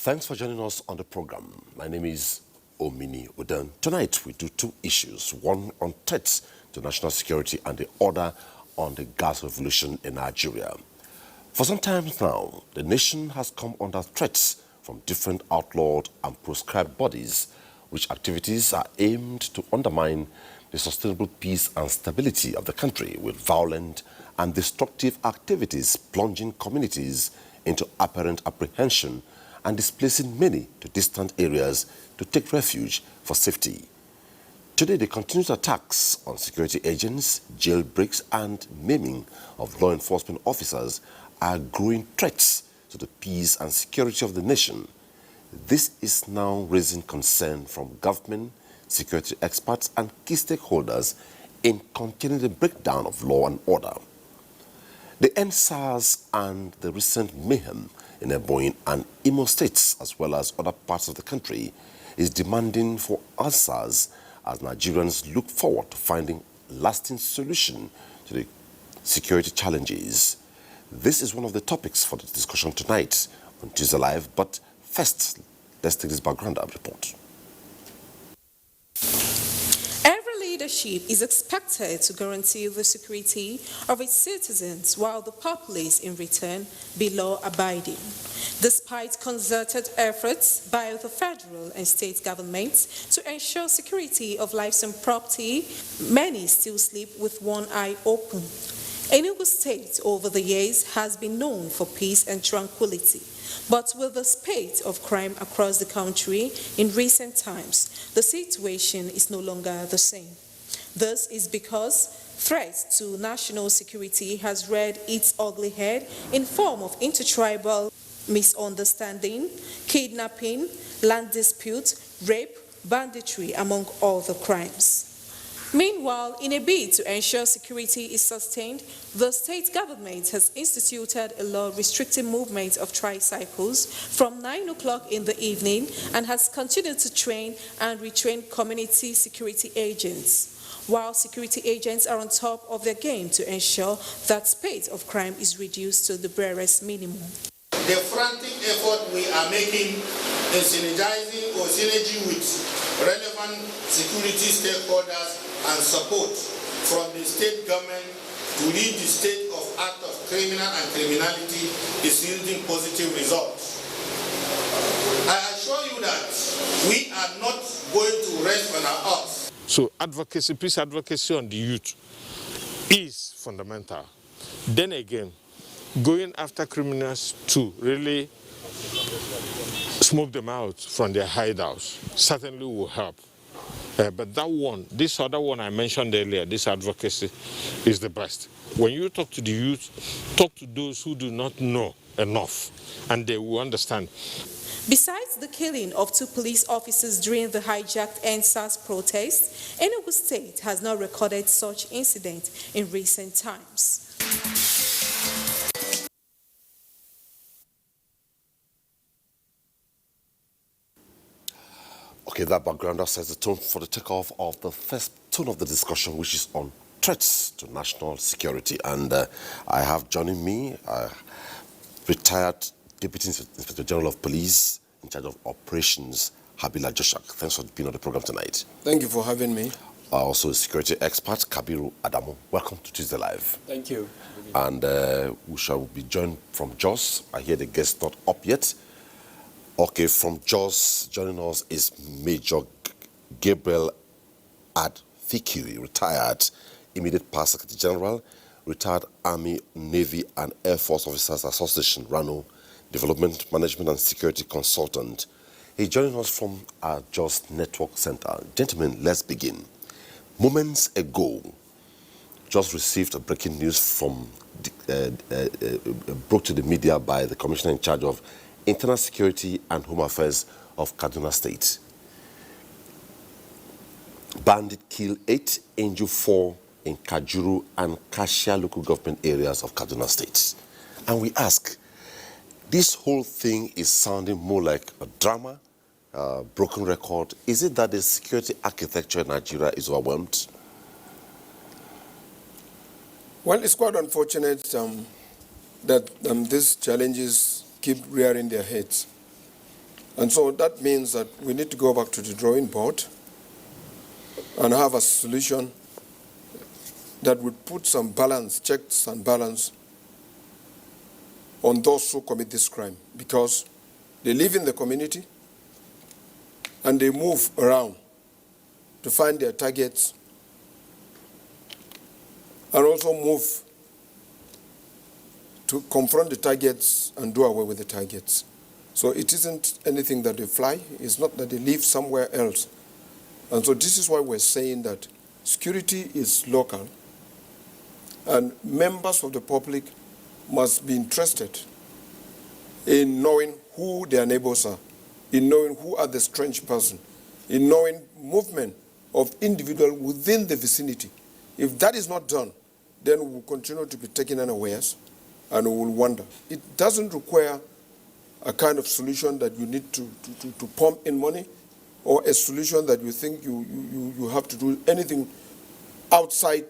Thanks for joining us on the program. My name is Omini Udan. Tonight we do two issues, one on threats to national security and the other on the gas revolution in Nigeria. For some time now, the nation has come under threats from different outlawed and proscribed bodies, which activities are aimed to undermine the sustainable peace and stability of the country with violent and destructive activities plunging communities into apparent apprehension and displacing many to distant areas to take refuge for safety. Today, the continued attacks on security agents, jailbreaks and maiming of law enforcement officers are growing threats to the peace and security of the nation. This is now raising concern from government, security experts and key stakeholders in containing the breakdown of law and order. The NSAS and the recent mayhem in Ebonyi and Imo states, as well as other parts of the country, is demanding for answers as Nigerians look forward to finding lasting solution to the security challenges. This is one of the topics for the discussion tonight on Tuesdaylive, but first, let's take this background report. Leadership is expected to guarantee the security of its citizens while the populace in return be law-abiding. Despite concerted efforts by the federal and state governments to ensure security of lives and property, many still sleep with one eye open. Enugu State over the years has been known for peace and tranquility. But with the spate of crime across the country in recent times, the situation is no longer the same. This is because threat to national security has reared its ugly head in form of intertribal misunderstanding, kidnapping, land dispute, rape, banditry, among other crimes. Meanwhile, in a bid to ensure security is sustained, the state government has instituted a law restricting movement of tricycles from 9 o'clock in the evening and has continued to train and retrain community security agents, while security agents are on top of their game to ensure that spate of crime is reduced to the barest minimum. The frantic effort we are making in synergizing or synergy with relevant security stakeholders and support from the state government to rid the state of act of criminal and criminality is yielding positive results. I assure you that we are not going to rest on our arms. So advocacy, peace advocacy on the youth is fundamental. Then again, going after criminals to really smoke them out from their hideouts certainly will help. But that one, this other one I mentioned earlier, this advocacy is the best. When you talk to the youth, talk to those who do not know enough, and they will understand. Besides the killing of 2 police officers during the hijacked NSAS protest, Enugu State has not recorded such incidents in recent times. Okay, that background sets the tone for the takeoff of the first tone of the discussion, which is on threats to national security. And I have joining me retired Deputy Inspector General of Police in charge of operations, Habila Joshak. Thanks for being on the program tonight. Thank you for having me. Also a security expert, Kabiru Adamu. Welcome to Tuesdaylive. Thank you. And we shall be joined from Jos. I hear the guest not up yet. Okay, from Jos, joining us is Major Gabriel Adfikiri, retired immediate past Secretary General, retired Army, Navy and Air Force Officers Association, RANO, Development Management and Security Consultant. He's joining us from our Jos Network Center. Gentlemen, let's begin. Moments ago, just received a breaking news from brought to the media by the Commissioner in charge of Internal Security and Home Affairs of Kaduna State. Bandit kill 8, injure 4 in Kajuru and Kashia local government areas of Kaduna State. And we ask, this whole thing is sounding more like a drama, broken record. Is it that the security architecture in Nigeria is overwhelmed? Well, it's quite unfortunate that these challenges keep rearing their heads. And so that means that we need to go back to the drawing board and have a solution that would put some balance, checks and balance on those who commit this crime, because they live in the community and they move around to find their targets and also move to confront the targets and do away with the targets. So it isn't anything that they fly, it's not that they live somewhere else. And so this is why we're saying that security is local, and members of the public must be interested in knowing who their neighbors are, in knowing who are the strange person, in knowing movement of individuals within the vicinity. If that is not done, then we will continue to be taken unawares and we will wonder. It doesn't require a kind of solution that you need to pump in money, or a solution that you think you have to do anything outside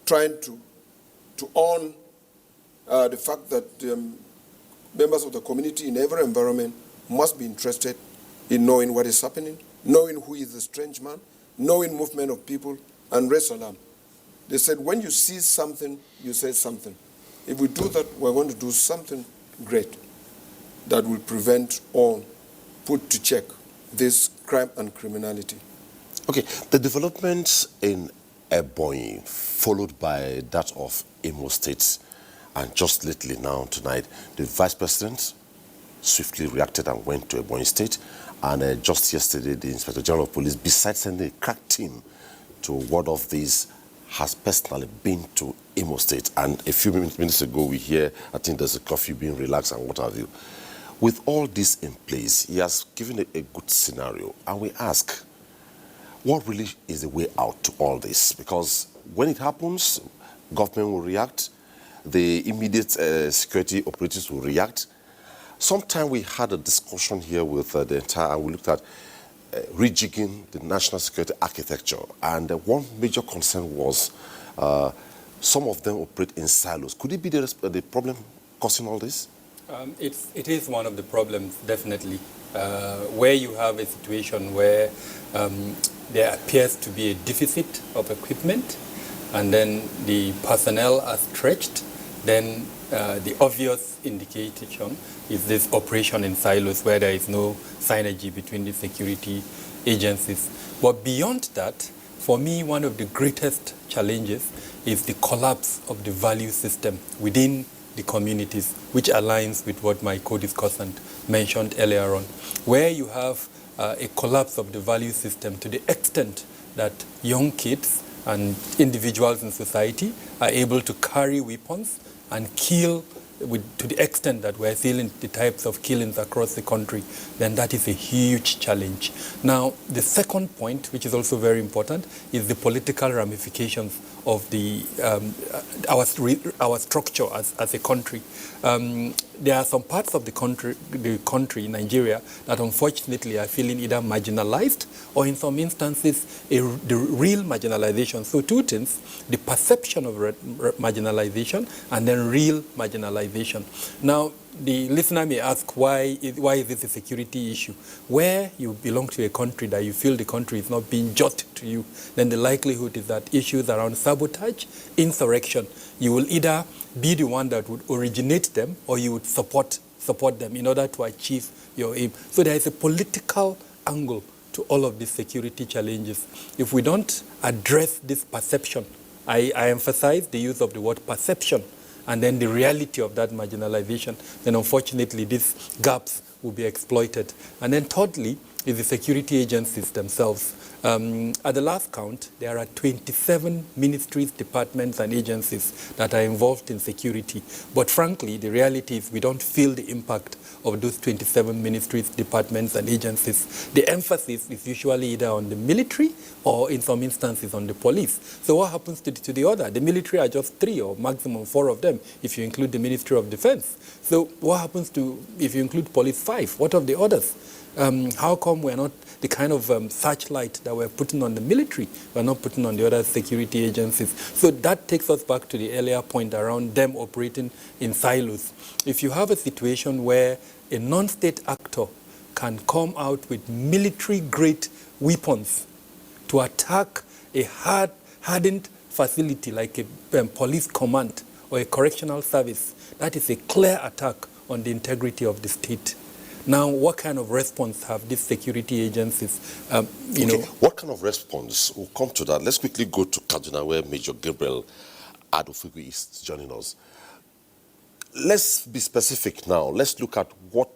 trying to own the fact that members of the community in every environment must be interested in knowing what is happening, knowing who is the strange man, knowing movement of people, and raise alarm. They said, when you see something, you say something. If we do that, we're going to do something great that will prevent or put to check this crime and criminality. Okay, the developments in Ebonyi, followed by that of Imo State, and just lately now, tonight, the Vice President swiftly reacted and went to Ebonyi State, and just yesterday, the Inspector General of Police, besides sending a crack team to ward off these, has personally been to Imo State. And a few minutes ago, we hear, I think there's a curfew being relaxed and what have you. With all this in place, he has given a good scenario, and we ask, what really is the way out to all this? Because when it happens, government will react, the immediate security operatives will react. Sometime we had a discussion here with the entire, and we looked at rejigging the national security architecture, and one major concern was some of them operate in silos. Could it be the problem causing all this? It is one of the problems, definitely, where you have a situation where there appears to be a deficit of equipment, and then the personnel are stretched. Then the obvious indication is this operation in silos where there is no synergy between the security agencies. But beyond that, for me, one of the greatest challenges is the collapse of the value system within the communities, which aligns with what my co-discussant mentioned earlier on, where you have a collapse of the value system to the extent that young kids and individuals in society are able to carry weapons and kill to the extent that we're seeing the types of killings across the country, then that is a huge challenge. Now, the second point, which is also very important, is the political ramifications of our structure as a country. There are some parts of the country, Nigeria, that unfortunately are feeling either marginalized or in some instances the real marginalization. So two things, the perception of marginalization and then real marginalization. Now, the listener may ask, why is this a security issue? Where you belong to a country that you feel the country is not being just to you, then the likelihood is that issues around sabotage, insurrection, you will either be the one that would originate them or you would support them in order to achieve your aim. So there is a political angle to all of these security challenges. If we don't address this perception, I emphasize the use of the word perception, and then the reality of that marginalization, then unfortunately these gaps will be exploited. And then thirdly is the security agencies themselves. At the last count, there are 27 ministries, departments, and agencies that are involved in security. But frankly, the reality is we don't feel the impact of those 27 ministries, departments, and agencies. The emphasis is usually either on the military or in some instances on the police. So what happens to the other? The military are just 3 or maximum 4 of them if you include the Ministry of Defense. So what happens to, if you include police, 5? What of the others? How come we're not the kind of searchlight that we're putting on the military, we're not putting on the other security agencies? So that takes us back to the earlier point around them operating in silos. If you have a situation where a non-state actor can come out with military-grade weapons to attack a hardened facility like a police command or a correctional service, that is a clear attack on the integrity of the state. Now, what kind of response have these security agencies, What kind of response? We'll come to that. Let's quickly go to Kaduna, where Major Gabriel Adofigwe is joining us. Let's be specific now. Let's look at what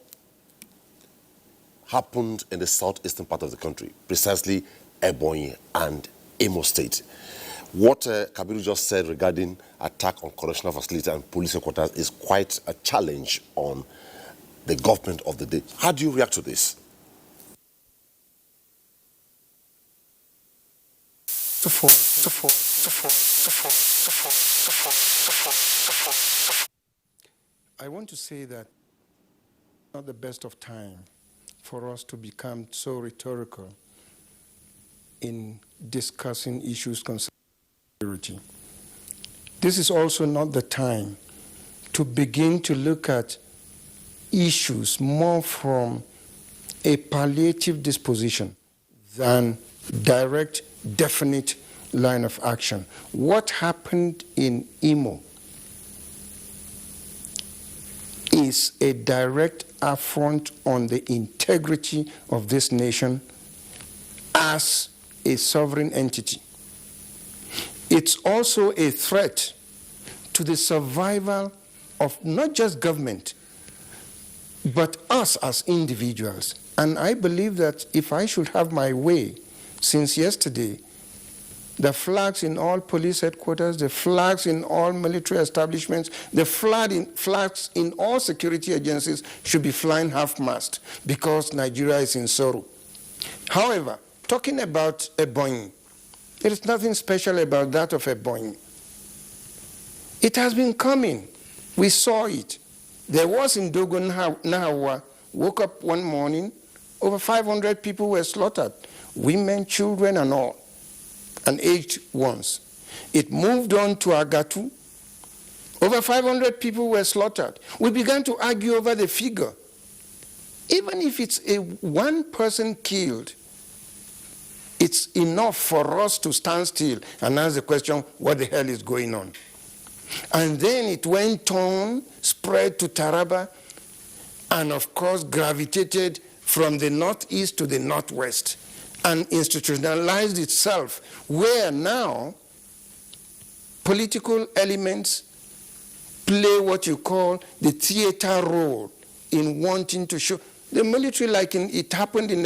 happened in the southeastern part of the country, precisely Ebonyi and Imo State. What Kabiru just said regarding attack on correctional facility and police headquarters is quite a challenge on the government of the day. How do you react to this? I want to say that it's not the best of time for us to become so rhetorical in discussing issues concerning security. This is also not the time to begin to look at issues more from a palliative disposition than direct, definite line of action. What happened in Imo is a direct affront on the integrity of this nation as a sovereign entity. It's also a threat to the survival of not just government, but us as individuals. And I believe that if I should have my way, since yesterday, the flags in all police headquarters, the flags in all military establishments, the flags in all security agencies should be flying half-mast because Nigeria is in sorrow. However, talking about Ebonyi, there is nothing special about that of Ebonyi. It has been coming. We saw it. There was in Dogon Nahawa, woke up one morning, over 500 people were slaughtered, women, children, and all, and aged ones. It moved on to Agatu. Over 500 people were slaughtered. We began to argue over the figure. Even if it's one person killed, it's enough for us to stand still and ask the question, what the hell is going on? And then it went on, spread to Taraba, and of course gravitated from the northeast to the northwest, and institutionalized itself, where now political elements play what you call the theater role in wanting to show. The military, like it happened in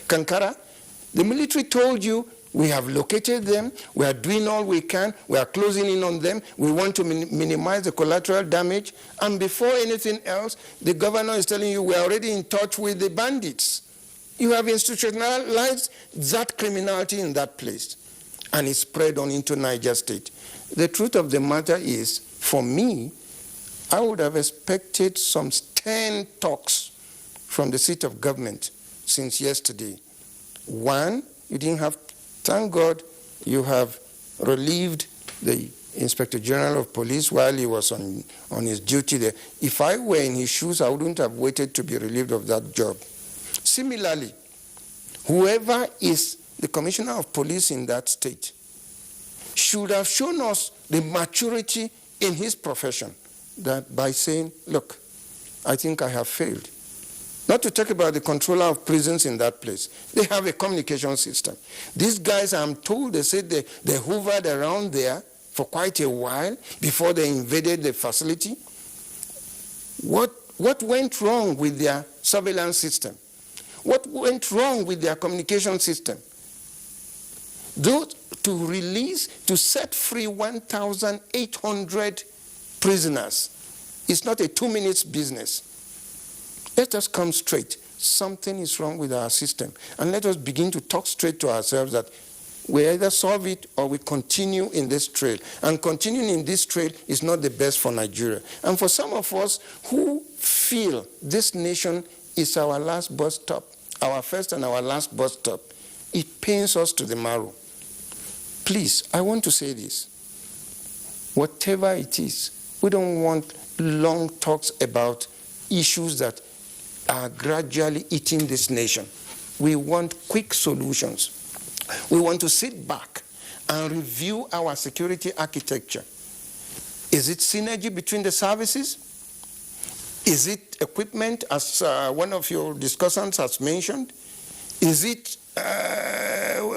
Kankara, the military told you, we have located them, we are doing all we can, we are closing in on them, we want to minimize the collateral damage, and before anything else, the governor is telling you we are already in touch with the bandits. You have institutionalized that criminality in that place, and it's spread on into Niger State. The truth of the matter is, for me, I would have expected some stern talks from the seat of government since yesterday. One, you didn't have. Thank God you have relieved the Inspector General of Police while he was on his duty there. If I were in his shoes, I wouldn't have waited to be relieved of that job. Similarly, whoever is the Commissioner of Police in that state should have shown us the maturity in his profession, that by saying, look, I think I have failed. Not to talk about the controller of prisons in that place. They have a communication system. These guys, I'm told, they said they hovered around there for quite a while before they invaded the facility. What went wrong with their surveillance system? What went wrong with their communication system? Those to set free 1,800 prisoners is not a 2 minutes business. Let us come straight. Something is wrong with our system. And let us begin to talk straight to ourselves that we either solve it or we continue in this trail. And continuing in this trail is not the best for Nigeria. And for some of us who feel this nation is our last bus stop, our first and our last bus stop, it pains us to the marrow. Please, I want to say this. Whatever it is, we don't want long talks about issues that are gradually eating this nation. We want quick solutions. We want to sit back and review our security architecture. Is it synergy between the services? Is it equipment, as one of your discussants has mentioned? Is it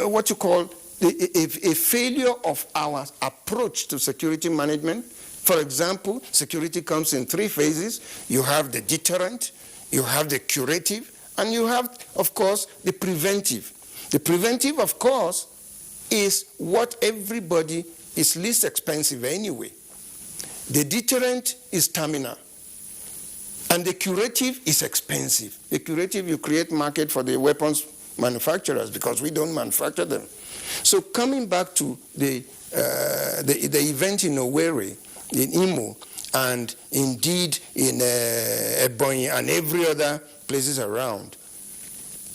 what you call a failure of our approach to security management? For example, security comes in 3 phases. You have the deterrent, you have the curative, and you have, of course, the preventive. The preventive, of course, is what everybody is least expensive anyway. The deterrent is terminal. And the curative is expensive. The curative, you create market for the weapons manufacturers because we don't manufacture them. So coming back to the event in Owerri, in Imo, and indeed in Ebonyi and every other places around,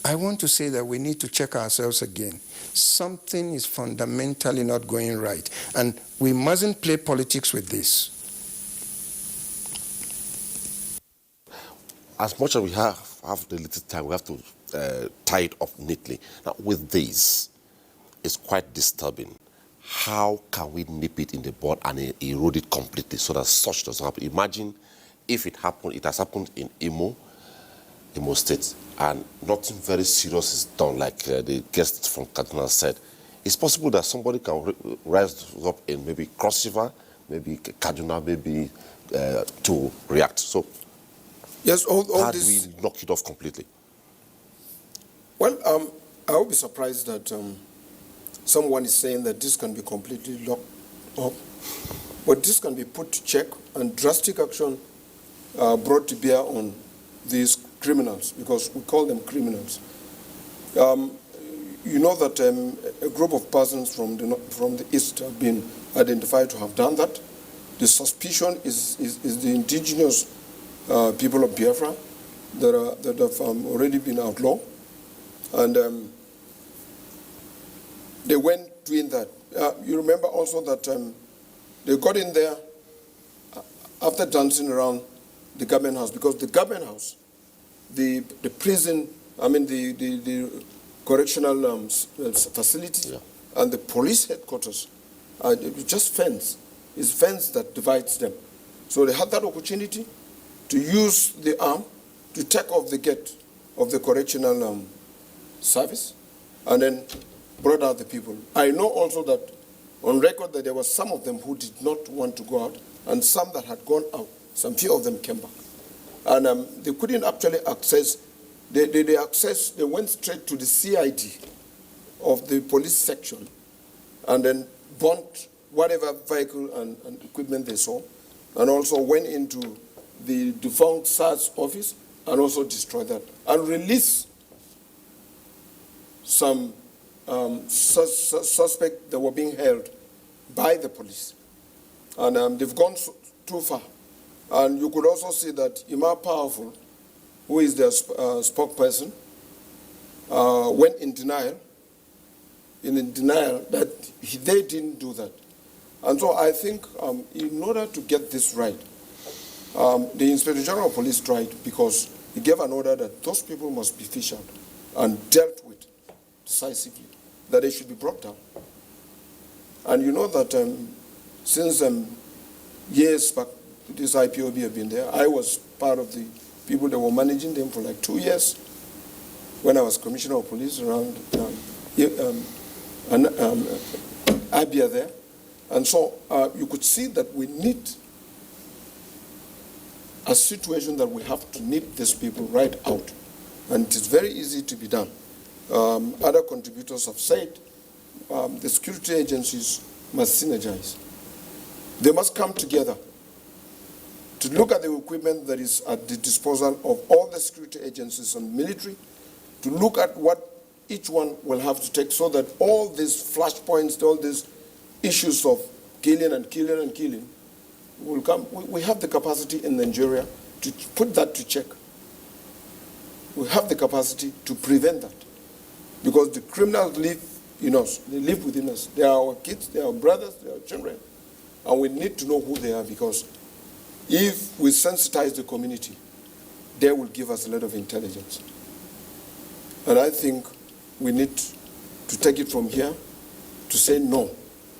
I want to say that we need to check ourselves again. Something is fundamentally not going right, and we mustn't play politics with this. As much as we have the little time, we have to tie it up neatly. Now, with this, it's quite disturbing. How can we nip it in the bud and erode it completely so that such doesn't happen? Imagine if it happened, it has happened in Imo State, and nothing very serious is done, like the guest from Kaduna said. It's possible that somebody can rise up in maybe Cross River, maybe Kaduna, maybe to react. So, yes, all how do this, we knock it off completely? Well, I would be surprised that someone is saying that this can be completely locked up, but this can be put to check and drastic action brought to bear on these criminals, because we call them criminals. You know that a group of persons from the east have been identified to have done that. The suspicion is the indigenous people of Biafra that have already been outlawed, and they went doing that. You remember also that they got in there after dancing around the government house, because the government house, the prison, the correctional facility, and the police headquarters, just fence. It's fence that divides them. So they had that opportunity to use the arm to take off the gate of the correctional service, and then brought out the people. I know also that on record that there were some of them who did not want to go out, and some that had gone out. Some few of them came back. And they couldn't actually access, they went straight to the CID of the police section, and then burnt whatever vehicle and equipment they saw, and also went into the defunct SARS office and also destroyed that, and released some suspects that were being held by the police. And they've gone too far. And you could also see that Imar Powerful, who is their spokesperson, went in denial that they didn't do that. And so I think in order to get this right, the Inspector General of Police tried, because he gave an order that those people must be fished out and dealt with decisively, that they should be brought down. And you know that since years back, this IPOB have been there. I was part of the people that were managing them for like 2 years when I was Commissioner of Police around Abia there. And so you could see that we need a situation that we have to nip these people right out. And it is very easy to be done. Other contributors have said the security agencies must synergize. They must come together to look at the equipment that is at the disposal of all the security agencies and military, to look at what each one will have to take, so that all these flashpoints, all these issues of killing and killing and killing will come. We have the capacity in Nigeria to put that to check. We have the capacity to prevent that, because the criminals live in us. They live within us. They are our kids, they are our brothers, they are our children, and we need to know who they are, because if we sensitize the community, they will give us a lot of intelligence. And I think we need to take it from here to say no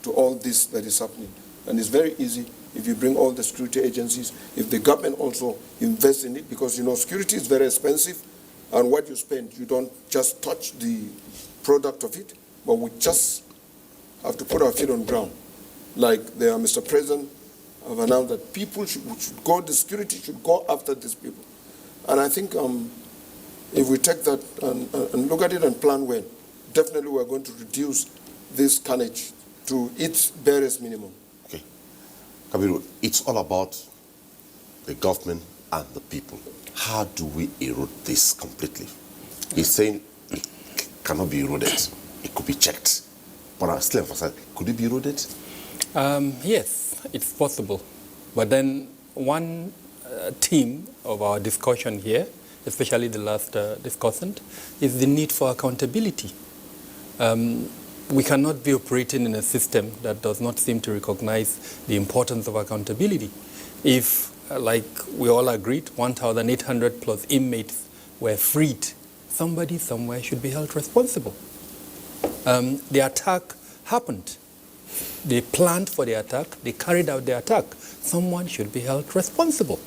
to all this that is happening. And it's very easy if you bring all the security agencies, if the government also invests in it, because security is very expensive, and what you spend, you don't just touch the product of it, but we just have to put our feet on the ground. Like Mr. President have announced that people should go, the security should go after these people. And I think if we take that and look at it and plan well, definitely we're going to reduce this carnage to its barest minimum. Okay. Kabiru, it's all about the government and the people. How do we erode this completely? He's saying it cannot be eroded. It could be checked. But I still emphasize, could it be eroded? Yes, it's possible. But then one theme of our discussion here, especially the last discussant, is the need for accountability. We cannot be operating in a system that does not seem to recognize the importance of accountability. If, like we all agreed, 1,800 plus inmates were freed, somebody somewhere should be held responsible. The attack happened. They planned for the attack, they carried out the attack. Someone should be held responsible.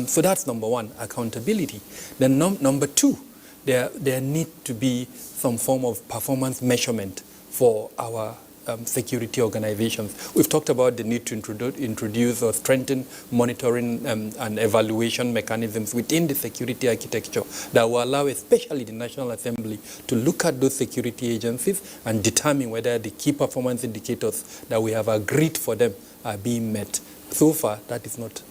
So that's number one, accountability. Then number two, there need to be some form of performance measurement for our security organizations. We've talked about the need to introduce or strengthen monitoring and evaluation mechanisms within the security architecture that will allow especially the National Assembly to look at those security agencies and determine whether the key performance indicators that we have agreed for them are being met. So far, that is not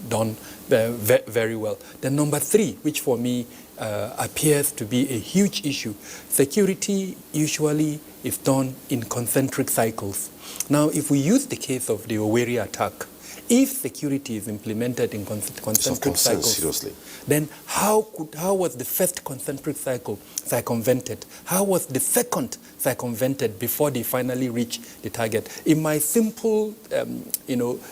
done very well. Then number three, which for me appears to be a huge issue, security usually is done in concentric cycles. Now, if we use the case of the Owerri attack, if security is implemented in concentric cycles, seriously, then how was the first concentric cycle circumvented? How was the second circumvented before they finally reach the target? In my simple,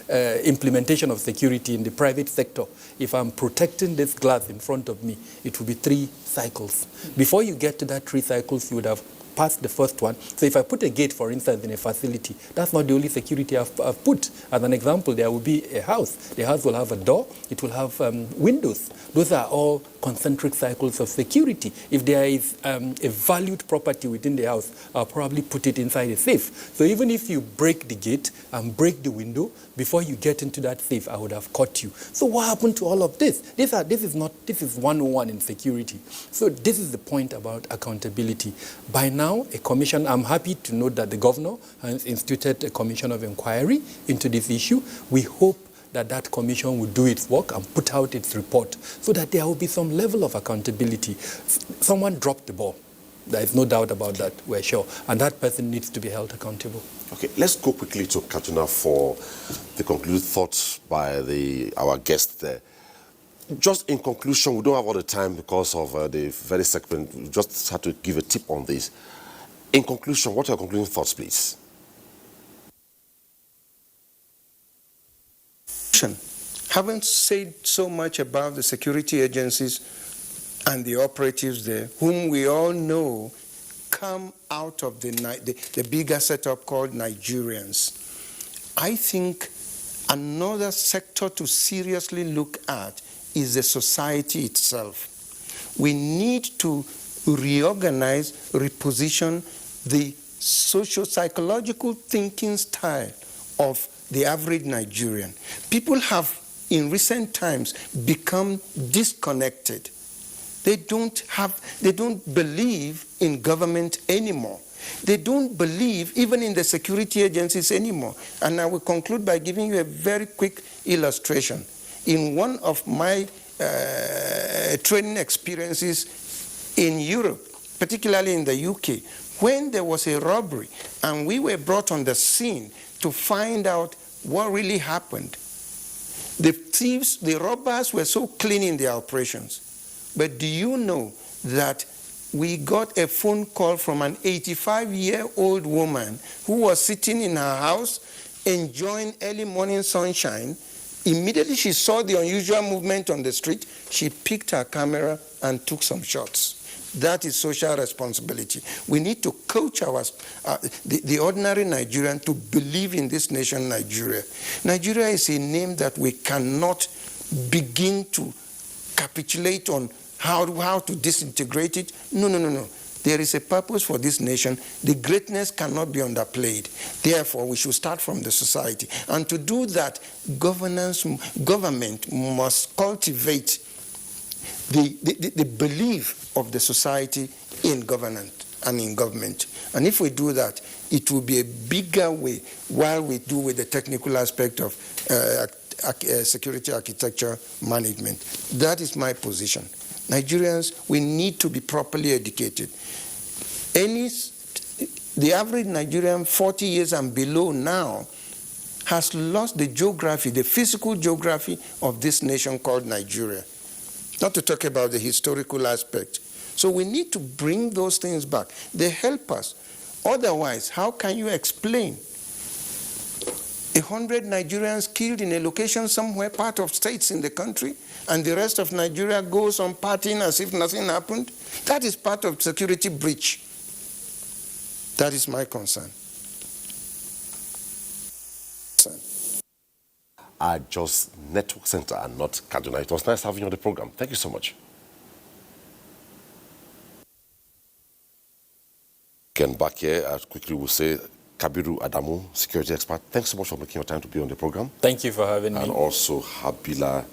implementation of security in the private sector, if I'm protecting this glass in front of me, it will be 3 cycles. Before you get to that 3 cycles, you would have passed the first one. So if I put a gate, for instance, in a facility, that's not the only security I've put. As an example, there will be a house. The house will have a door. It will have windows. Those are all concentric cycles of security. If there is a valued property within the house, I'll probably put it inside a safe. So even if you break the gate and break the window, before you get into that safe, I would have caught you. So what happened to all of this? This is 101 in security. So this is the point about accountability. By now, a commission, I'm happy to note that the governor has instituted a commission of inquiry into this issue. We hope that commission will do its work and put out its report so that there will be some level of accountability. Someone dropped the ball. There is no doubt about that, we're sure. And that person needs to be held accountable. Okay, let's go quickly to Kaduna for the concluded thoughts by our guest there. Just in conclusion, we don't have all the time because of the very segment. We just had to give a tip on this. In conclusion, what are your concluding thoughts, please? Haven't said so much about the security agencies and the operatives there, whom we all know come out of the bigger setup called Nigerians. I think another sector to seriously look at is the society itself. We need to reorganize, reposition the socio-psychological thinking style of the average Nigerian. People have, in recent times, become disconnected. They don't believe in government anymore. They don't believe even in the security agencies anymore. And I will conclude by giving you a very quick illustration. In one of my training experiences in Europe, particularly in the UK, when there was a robbery and we were brought on the scene to find out what really happened, the thieves, the robbers were so clean in their operations. But do you know that we got a phone call from an 85-year-old woman who was sitting in her house enjoying early morning sunshine Immediately she saw the unusual movement on the street, she picked her camera and took some shots. That is social responsibility. We need to coach the ordinary Nigerian to believe in this nation, Nigeria. Nigeria is a name that we cannot begin to capitulate on how to disintegrate it. No. There is a purpose for this nation. The greatness cannot be underplayed. Therefore, we should start from the society. And to do that, government must cultivate the belief of the society in government and in government. And if we do that, it will be a bigger way while we do with the technical aspect of security architecture management. That is my position. Nigerians, we need to be properly educated. The average Nigerian 40 years and below now has lost the geography, the physical geography of this nation called Nigeria. Not to talk about the historical aspect. So we need to bring those things back. They help us. Otherwise, how can you explain 100 Nigerians killed in a location somewhere, part of states in the country, and the rest of Nigeria goes on partying as if nothing happened? That is part of security breach. That is my concern. Just Network Center and not Kaduna. It was nice having you on the program. Thank you so much. Again, back here, quickly we'll say Kabiru Adamu, security expert. Thanks so much for making your time to be on the program. Thank you for having me. And also Habila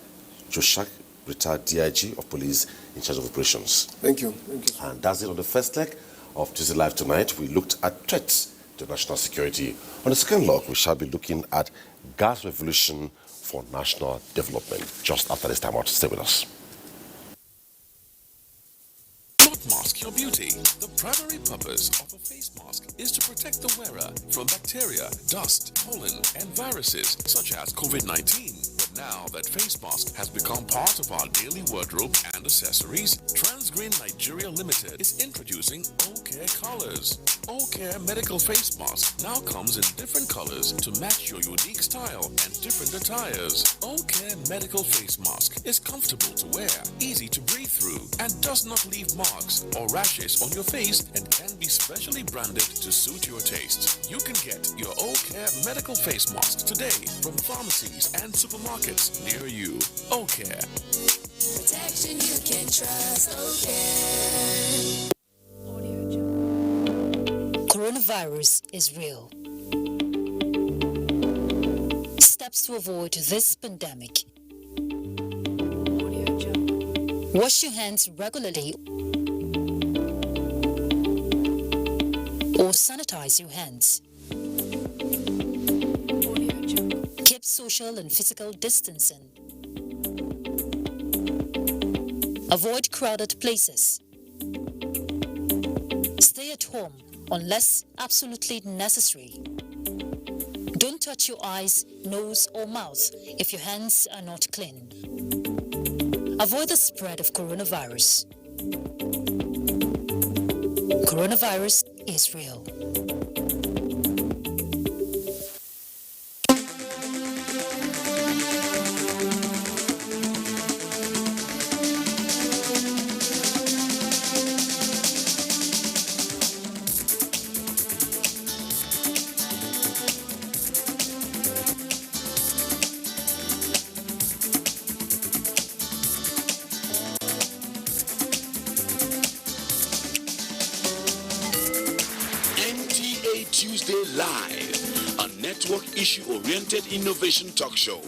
Joshak, retired DIG of police in charge of operations. Thank you. Thank you. And that's it on the first leg of Tuesday Live tonight. We looked at threats to national security. On the second log, we shall be looking at gas revolution for national development. Just after this time out, stay with us. Don't mask your beauty. The primary purpose of a face mask is to protect the wearer from bacteria, dust, pollen, and viruses such as COVID-19. But now that face mask has become part of our daily wardrobe and accessories, Transgreen Nigeria Limited is introducing O-Care colors. O-Care medical face mask now comes in different colors to match your unique style and different attires. O-Care medical face mask is comfortable to wear, easy to breathe through, and does not leave marks or rashes on your face and can be specially branded to suit your taste. You can get your O-Care medical face mask today from pharmacies and supermarkets near you. O-Care. Protection you can trust. O-Care. Coronavirus is real. Steps to avoid this pandemic. Wash your hands regularly or sanitize your hands. Keep social and physical distancing. Avoid crowded places. Stay at home unless absolutely necessary. Don't touch your eyes, nose, or mouth if your hands are not clean. Avoid the spread of coronavirus. Coronavirus is real. NTA Tuesday Live, a network issue-oriented innovation talk show.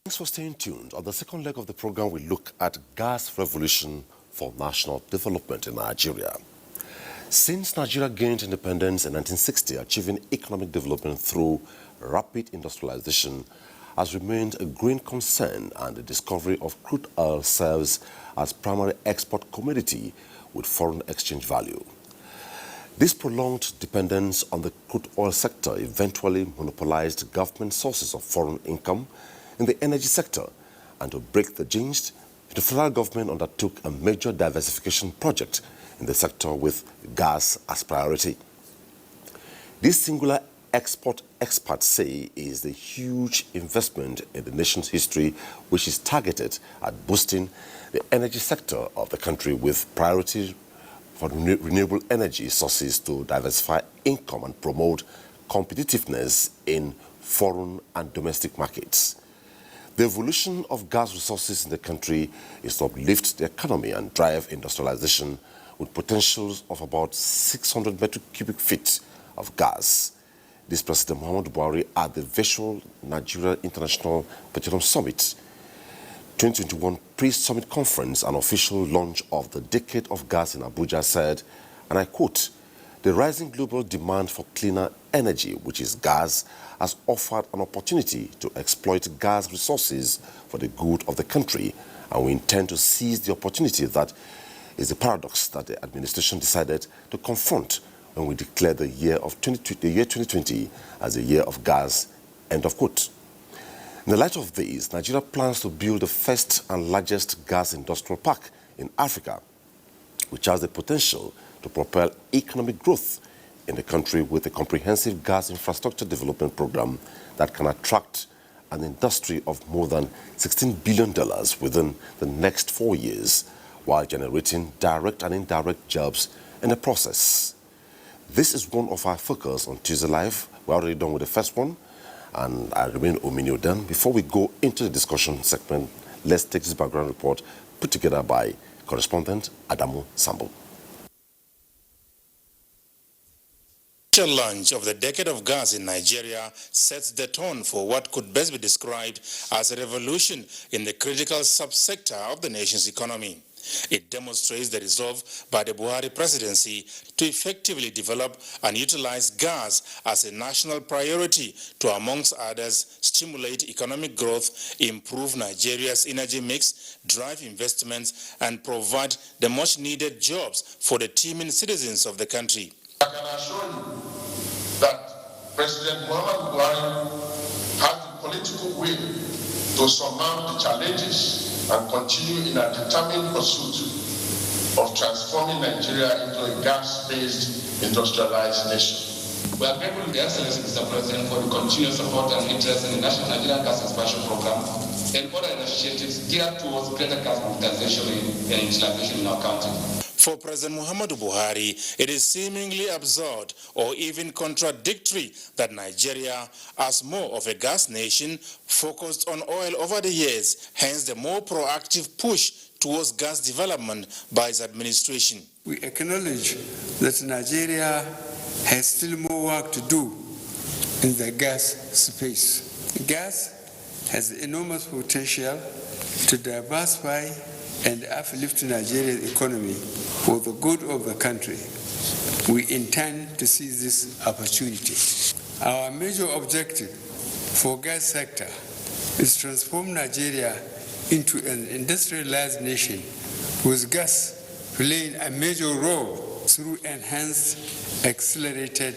Thanks for staying tuned. On the second leg of the program, we look at gas revolution for national development in Nigeria. Since Nigeria gained independence in 1960, achieving economic development through rapid industrialization has remained a growing concern, and the discovery of crude oil serves as primary export commodity with foreign exchange value. This prolonged dependence on the crude oil sector eventually monopolized government sources of foreign income in the energy sector, and to break the jinx, the federal government undertook a major diversification project in the sector with gas as priority. This singular export experts say is the huge investment in the nation's history, which is targeted at boosting the energy sector of the country with priority for renewable energy sources to diversify income and promote competitiveness in foreign and domestic markets. The evolution of gas resources in the country is to uplift the economy and drive industrialization with potentials of about 600 metric cubic feet of gas. This President Muhammadu Buhari at the virtual Nigeria International Petroleum Summit 2021 pre-summit conference and official launch of the Decade of Gas in Abuja said, and I quote, "The rising global demand for cleaner energy, which is gas, has offered an opportunity to exploit gas resources for the good of the country, and we intend to seize the opportunity that is the paradox that the administration decided to confront when we declared the year 2020 as the year of gas," end of quote. In the light of this, Nigeria plans to build the first and largest gas industrial park in Africa, which has the potential to propel economic growth in the country with a comprehensive gas infrastructure development program that can attract an industry of more than $16 billion within the next 4 years, while generating direct and indirect jobs in the process. This is one of our focus on Tuesdaylive. We're already done with the first one, and I remain Omini Odan. Before we go into the discussion segment, let's take this background report put together by correspondent Adamu Sambo. The launch of the Decade of Gas in Nigeria sets the tone for what could best be described as a revolution in the critical subsector of the nation's economy. It demonstrates the resolve by the Buhari presidency to effectively develop and utilize gas as a national priority to, amongst others, stimulate economic growth, improve Nigeria's energy mix, drive investments, and provide the much-needed jobs for the teeming citizens of the country. I can assure you that President Muhammadu Buhari has the political will to surmount the challenges and continue in a determined pursuit of transforming Nigeria into a gas-based industrialized nation. We are grateful to the Excellency, Mr. President, for the continued support and interest in the National Nigerian Gas Expansion Program and other initiatives geared towards greater gas monetization and utilization in our country. For President Muhammadu Buhari, it is seemingly absurd or even contradictory that Nigeria, as more of a gas nation, focused on oil over the years, hence the more proactive push towards gas development by his administration. We acknowledge that Nigeria has still more work to do in the gas space. Gas has enormous potential to diversify and uplift Nigeria's economy for the good of the country. We intend to seize this opportunity. Our major objective for gas sector is to transform Nigeria into an industrialized nation with gas playing a major role through enhanced accelerated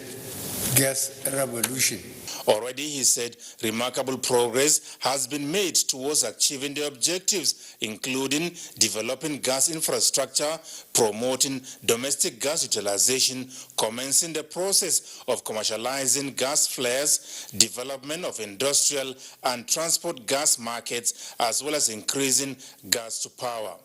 gas revolution. Already, he said, remarkable progress has been made towards achieving the objectives, including developing gas infrastructure, promoting domestic gas utilization, commencing the process of commercializing gas flares, development of industrial and transport gas markets, as well as increasing gas to power.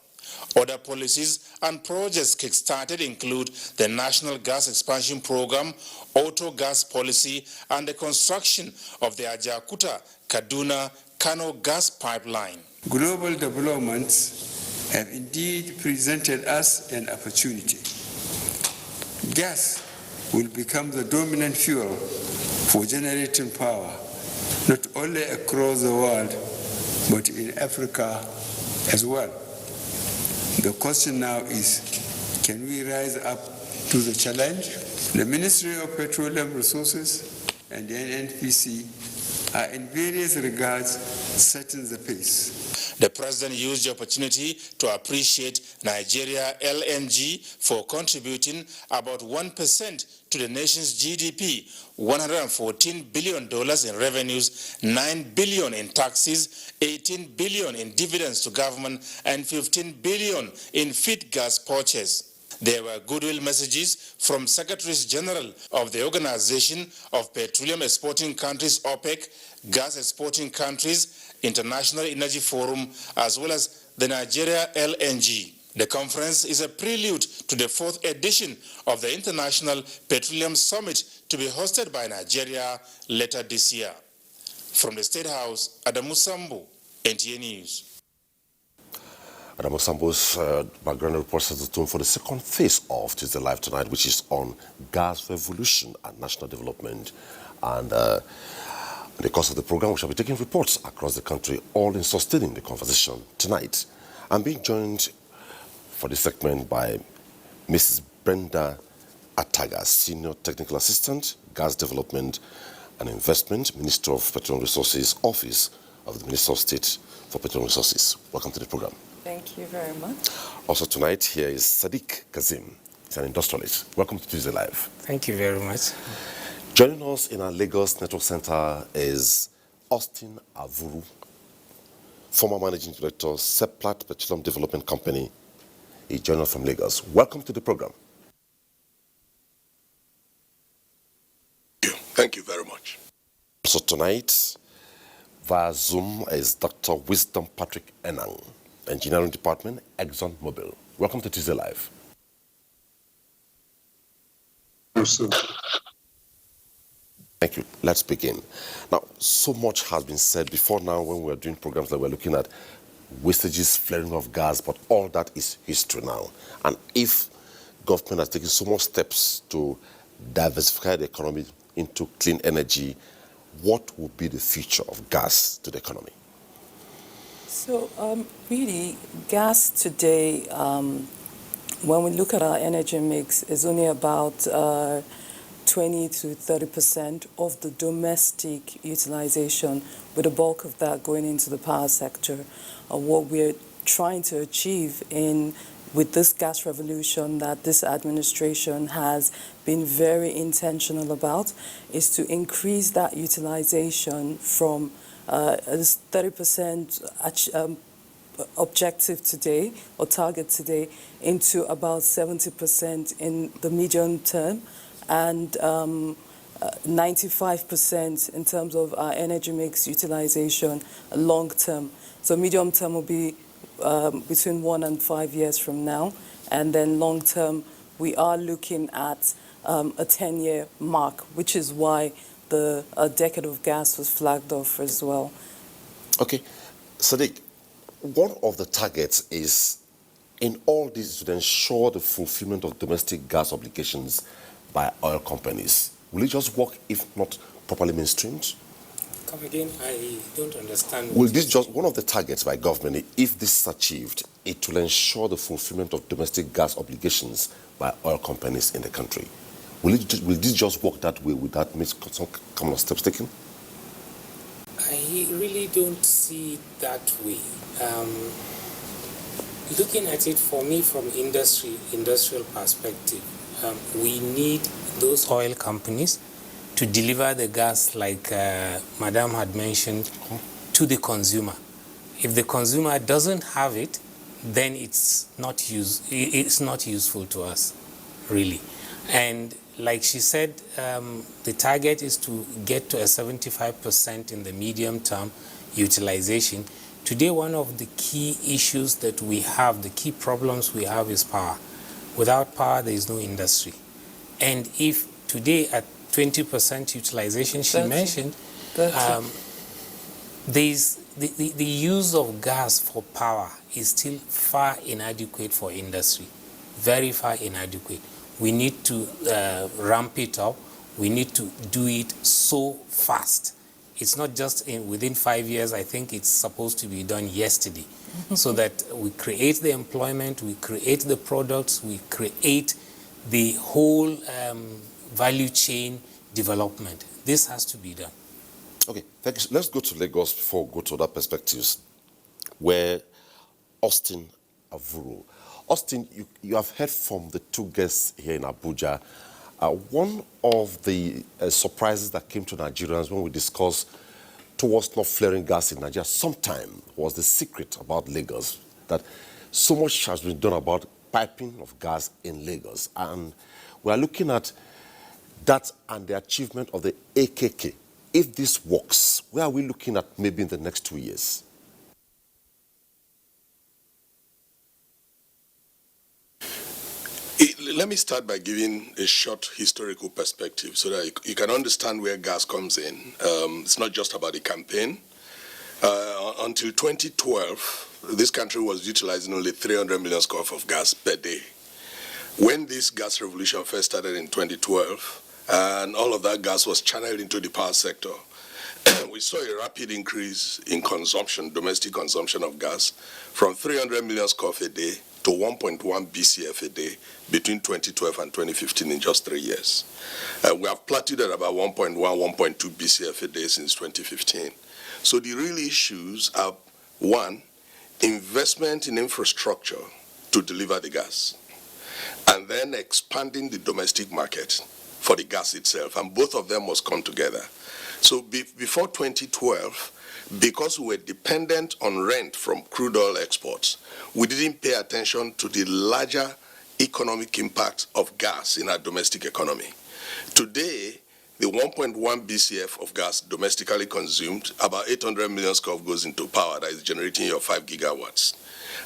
Other policies and projects kick-started include the National Gas Expansion Program, Auto Gas Policy, and the construction of the Ajaokuta-Kaduna-Kano gas pipeline. Global developments have indeed presented us an opportunity. Gas will become the dominant fuel for generating power, not only across the world, but in Africa as well. The question now is, can we rise up to the challenge? The Ministry of Petroleum Resources and the NNPC are in various regards setting the pace. The president used the opportunity to appreciate Nigeria LNG for contributing about 1% to the nation's GDP, $114 billion in revenues, $9 billion in taxes, $18 billion in dividends to government, and $15 billion in feed gas purchase. There were goodwill messages from Secretaries General of the Organization of Petroleum Exporting Countries, OPEC, Gas Exporting Countries, International Energy Forum, as well as the Nigeria LNG. The conference is a prelude to the 4th edition of the International Petroleum Summit to be hosted by Nigeria later this year. From the State House, Adamu Sambo, NTA News. Adamu Sambo's background report sets the tone for the second phase of Tuesdaylive tonight, which is on gas revolution and national development. And in the course of the program, we shall be taking reports across the country, all in sustaining the conversation tonight. I'm being joined for this segment by Mrs. Brenda Ataga, Senior Technical Assistant, Gas Development and Investment, Minister of Petroleum Resources, Office of the Minister of State for Petroleum Resources. Welcome to the program. Thank you very much. Also tonight, here is Sadiq Kazim. He's an industrialist. Welcome to Tuesdaylive. Thank you very much. Joining us in our Lagos Network Center is Austin Avuru, former Managing Director, Seplat Petroleum Development Company. He joined us from Lagos. Welcome to the program. Thank you very much. So tonight, via Zoom, is Dr. Wisdom Patrick Enang, Engineering Department, Exxon Mobil. Welcome to Tuesdaylive. Thank you. Let's begin. Now, so much has been said before now when we were doing programs that we're looking at wastages, flaring of gas, but all that is history now. And if government has taken so much steps to diversify the economy into clean energy, what will be the future of gas to the economy? So really, gas today, when we look at our energy mix, is only about 20 to 30% of the domestic utilization, with the bulk of that going into the power sector. What we're trying to achieve with this gas revolution that this administration has been very intentional about is to increase that utilization from this 30% objective today or target today into about 70% in the medium term and 95% in terms of our energy mix utilization long term. So medium term will be between 1 and 5 years from now, and then long term we are looking at a 10-year mark, which is why the decade of gas was flagged off as well. Okay, Sadiq, one of the targets is in all this to ensure the fulfillment of domestic gas obligations by oil companies. Will it just work if not properly mainstreamed? Come again, I don't understand. Will this just, one of the targets by government, if this is achieved, it will ensure the fulfillment of domestic gas obligations by oil companies in the country? Will this just work that way? Will that make some common steps taken? I really don't see it that way. Looking at it for me from industrial perspective, we need those oil companies to deliver the gas, like Madam had mentioned, to the consumer. If the consumer doesn't have it, then it's not useful to us, really. And like she said, the target is to get to a 75% in the medium term utilization. Today, one of the key issues that we have, the key problems we have is power. Without power, there is no industry. And if today at 20% utilization, she mentioned, there's the use of gas for power is still far inadequate for industry, very far inadequate. We need to ramp it up. We need to do it so fast. It's not just within 5 years. I think it's supposed to be done yesterday, so that we create the employment, we create the products, we create the whole value chain development. This has to be done. Okay, thank you. Let's go to Lagos before we go to other perspectives, where Austin Avuru. Austin, you have heard from the two guests here in Abuja. One of the surprises that came to Nigerians when we discussed towards not flaring gas in Nigeria sometime was the secret about Lagos, that so much has been done about piping of gas in Lagos. And we are looking at that and the achievement of the AKK. If this works, where are we looking at maybe in the next 2 years? Let me start by giving a short historical perspective so that you can understand where gas comes in. It's not just about the campaign. Until 2012, this country was utilizing only 300 million scoff of gas per day. When this gas revolution first started in 2012, and all of that gas was channeled into the power sector, we saw a rapid increase in consumption, domestic consumption of gas, from 300 million scoff a day to 1.1 BCF a day between 2012 and 2015 in just 3 years. We have plateaued at about 1.1, 1.2 BCF a day since 2015. So the real issues are, one, investment in infrastructure to deliver the gas, and then expanding the domestic market for the gas itself, and both of them must come together. So before 2012, because we were dependent on rent from crude oil exports, we didn't pay attention to the larger economic impact of gas in our domestic economy. Today, the 1.1 BCF of gas domestically consumed, about 800 million scoff goes into power that is generating your 5 gigawatts.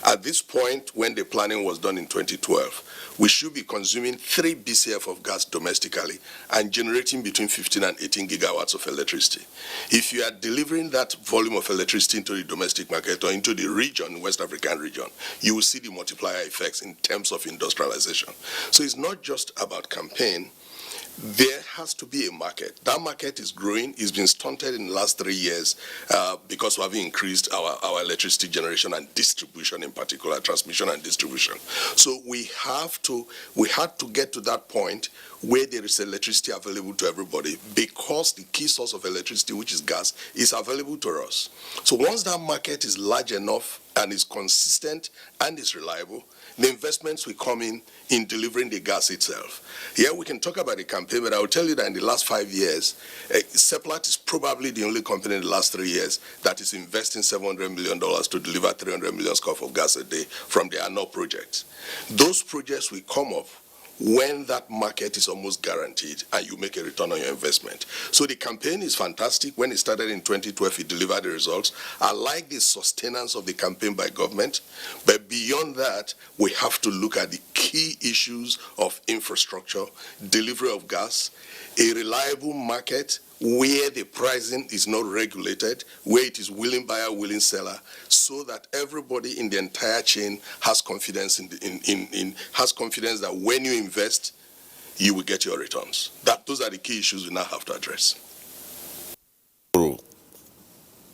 At this point, when the planning was done in 2012, we should be consuming 3 BCF of gas domestically and generating between 15 and 18 gigawatts of electricity. If you are delivering that volume of electricity into the domestic market or into the region, West African region, you will see the multiplier effects in terms of industrialization. So it's not just about campaign. There has to be a market. That market is growing. It's been stunted in the last 3 years because we have increased our electricity generation and distribution, in particular, transmission and distribution. So we had to get to that point where there is electricity available to everybody, because the key source of electricity, which is gas, is available to us. So once that market is large enough and is consistent and is reliable, the investments will come in delivering the gas itself. Here we can talk about the campaign, but I will tell you that in the last 5 years, Seplat is probably the only company in the last 3 years that is investing $700 million to deliver 300 million scoff of gas a day from the ANOR projects. Those projects will come up when that market is almost guaranteed and you make a return on your investment. So the campaign is fantastic. When it started in 2012, it delivered the results. I like the sustenance of the campaign by government, but beyond that, we have to look at the key issues of infrastructure, delivery of gas, a reliable market where the pricing is not regulated, where it is willing buyer, willing seller, so that everybody in the entire chain has confidence has confidence that when you invest, you will get your returns. Those are the key issues we now have to address.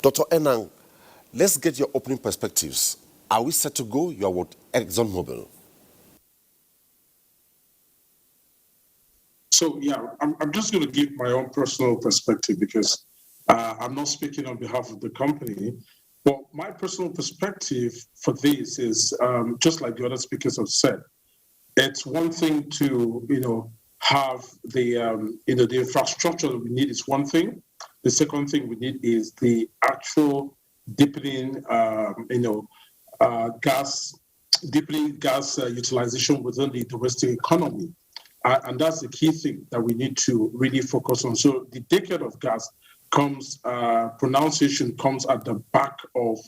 Dr. Enang, let's get your opening perspectives. Are we set to go? You are with ExxonMobil. So, yeah, I'm just going to give my own personal perspective, because I'm not speaking on behalf of the company. But my personal perspective for this is, just like the other speakers have said, it's one thing to, have the infrastructure that we need is one thing. The second thing we need is the actual deepening gas utilization within the domestic economy. And that's the key thing that we need to really focus on. So the decade of gas pronunciation comes at the back of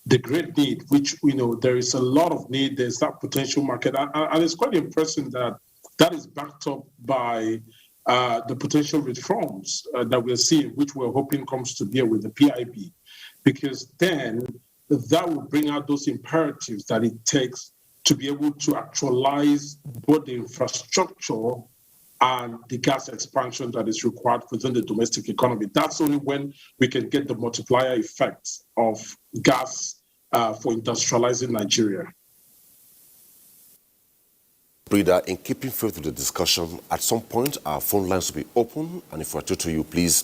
the great need, which, there is a lot of need. There's that potential market. And it's quite impressive that is backed up by the potential reforms that we're seeing, which we're hoping comes to bear with the PIB, because then that will bring out those imperatives that it takes to be able to actualize both the infrastructure and the gas expansion that is required within the domestic economy. That's only when we can get the multiplier effects of gas for industrializing Nigeria. Breeder, in keeping faith with the discussion, at some point our phone lines will be open, and if I talk to you, please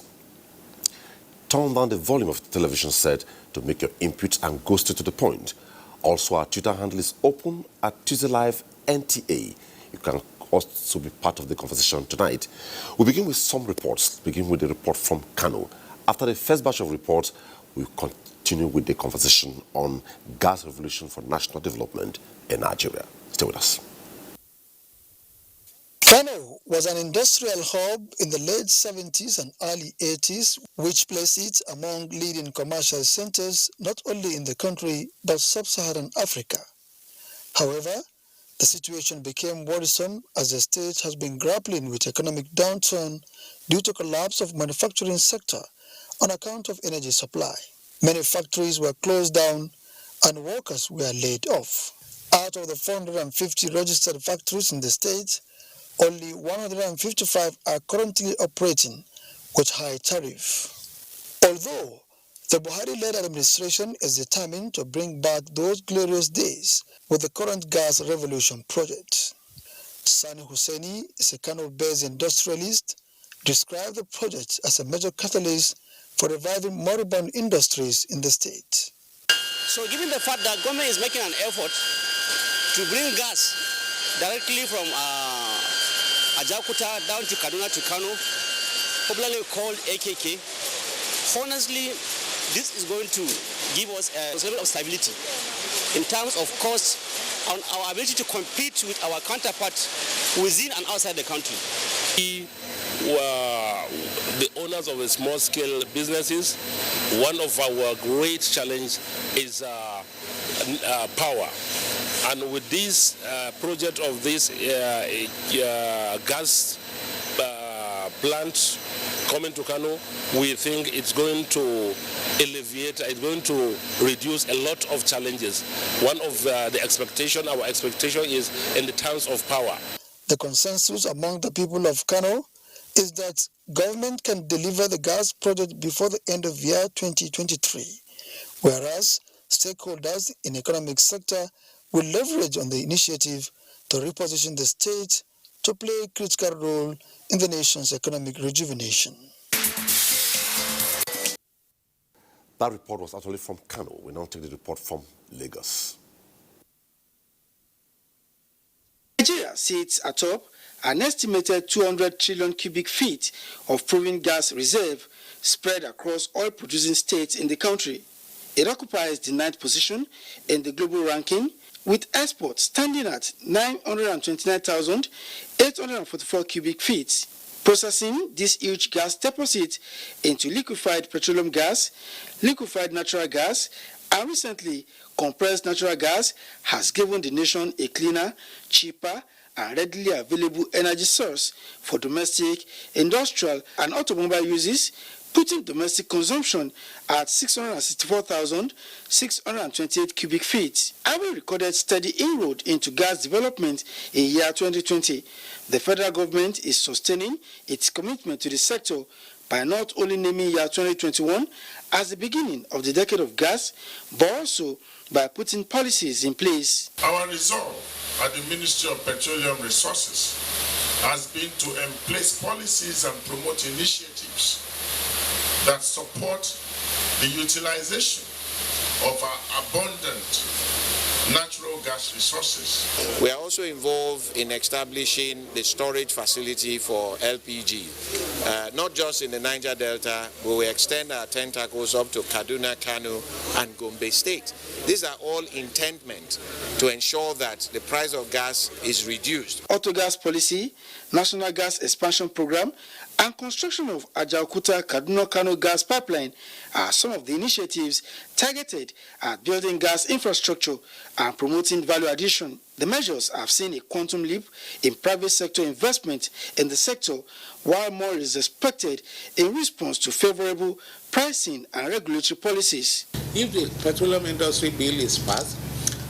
turn down the volume of the television set to make your inputs and go straight to the point. Also, our Twitter handle is open at Tuesdaylive NTA. You can also be part of the conversation tonight. We'll begin with some reports, begin with the report from Kano. After the first batch of reports, we'll continue with the conversation on gas revolution for national development in Nigeria. Stay with us. Kano was an industrial hub in the late 70s and early 80s, which placed it among leading commercial centers not only in the country but sub-Saharan Africa. However, the situation became worrisome as the state has been grappling with economic downturn due to collapse of manufacturing sector on account of energy supply. Many factories were closed down and workers were laid off. Out of the 450 registered factories in the state, only 155 are currently operating with high tariff. Although the Buhari-led administration is determined to bring back those glorious days with the current gas revolution project. Sani Hussaini is a Kano-based industrialist, described the project as a major catalyst for reviving moribund industries in the state. So given the fact that government is making an effort to bring gas directly from Ajaokuta down to Kaduna to Kano, popularly called AKK, honestly, this is going to give us a level of stability in terms of cost and our ability to compete with our counterparts within and outside the country. We were the owners of the small-scale businesses. One of our great challenges is power. And with this project of this gas plant coming to Kano, we think it's going to alleviate, it's going to reduce a lot of challenges. One of our expectation is in the terms of power. The consensus among the people of Kano is that government can deliver the gas project before the end of year 2023, whereas stakeholders in the economic sector will leverage on the initiative to reposition the state to play a critical role in the nation's economic rejuvenation. That report was actually from Kano. We now take the report from Lagos. Nigeria sits atop an estimated 200 trillion cubic feet of proven gas reserve spread across oil-producing states in the country. It occupies the 9th position in the global ranking, with exports standing at 929,844 cubic feet. Processing this huge gas deposit into liquefied petroleum gas, liquefied natural gas, and recently compressed natural gas has given the nation a cleaner, cheaper, and readily available energy source for domestic, industrial, and automobile uses, putting domestic consumption at 664,628 cubic feet. Having recorded steady inroad into gas development in year 2020, the federal government is sustaining its commitment to the sector by not only naming year 2021 as the beginning of the decade of gas, but also by putting policies in place. Our resolve at the Ministry of Petroleum Resources has been to place policies and promote initiatives that support the utilization of our abundant natural gas resources. We are also involved in establishing the storage facility for LPG, not just in the Niger Delta, but we extend our tentacles up to Kaduna, Kano, and Gombe State. These are all intendment to ensure that the price of gas is reduced. Auto gas policy, national gas expansion program, and construction of Ajaokuta Kaduna Kano gas pipeline are some of the initiatives targeted at building gas infrastructure and promoting value addition. The measures have seen a quantum leap in private sector investment in the sector, while more is expected in response to favorable pricing and regulatory policies. If the petroleum industry bill is passed,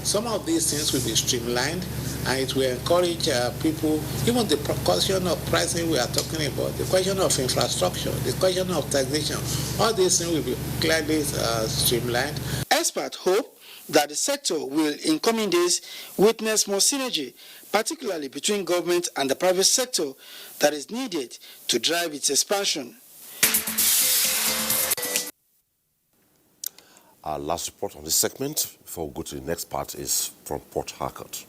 some of these things will be streamlined, and it will encourage people, even the question of pricing we are talking about, the question of infrastructure, the question of taxation, all these things will be clearly streamlined. Experts hope that the sector will, in coming days, witness more synergy, particularly between government and the private sector, that is needed to drive its expansion. Our last report on this segment, before we go to the next part, is from Port Harcourt.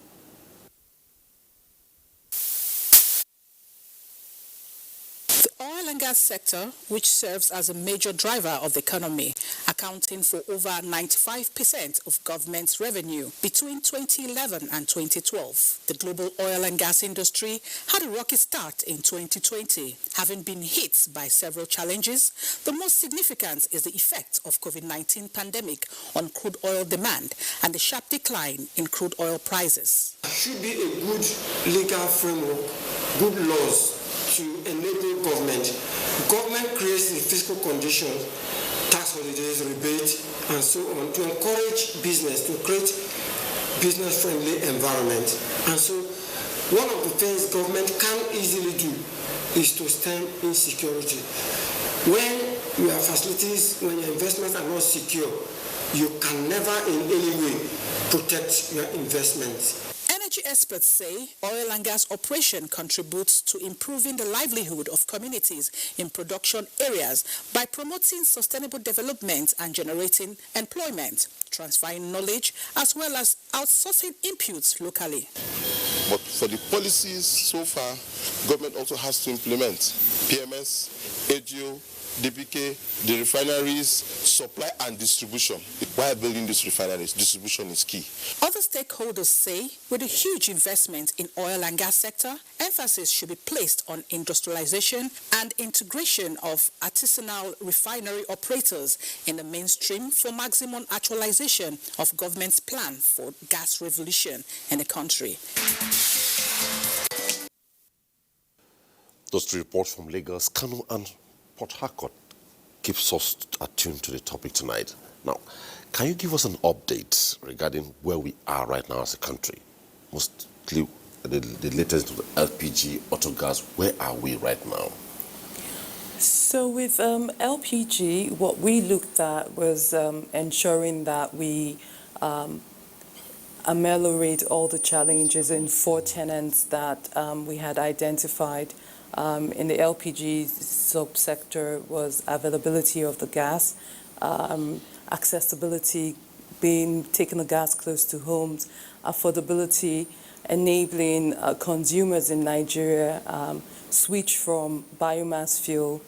The oil oil and gas sector, which serves as a major driver of the economy, accounting for over 95% of government's revenue between 2011 and 2012. The global oil and gas industry had a rocky start in 2020, having been hit by several challenges. The most significant is the effect of COVID-19 pandemic on crude oil demand and the sharp decline in crude oil prices. There should be a good legal framework, good laws to enable government. Government creates the fiscal conditions, tax holidays, rebate, and so on, to encourage business, to create business-friendly environment. And so one of the things government can easily do is to stem insecurity. When your facilities, when your investments are not secure, you can never in any way protect your investments. Energy experts say oil and gas operation contributes to improving the livelihood of communities in production areas by promoting sustainable development and generating employment, transferring knowledge, as well as outsourcing inputs locally. But for the policies so far, government also has to implement PMS, AGO, DBK, the refineries, supply and distribution. While building these refineries, distribution is key. Other stakeholders say with a huge investment in oil and gas sector, emphasis should be placed on industrialization and integration of artisanal refinery operators in the mainstream for maximum actualization of government's plan for gas revolution in the country. Those two reports from Lagos, Kano and Port Harcourt keeps us attuned to the topic tonight. Now, can you give us an update regarding where we are right now as a country? Mostly the latest of the LPG, autogas, where are we right now? So with LPG, what we looked at was ensuring that we ameliorate all the challenges in 4 tenets that we had identified. In the LPG subsector was availability of the gas, accessibility, taking the gas close to homes, affordability, enabling consumers in Nigeria switch from biomass fuel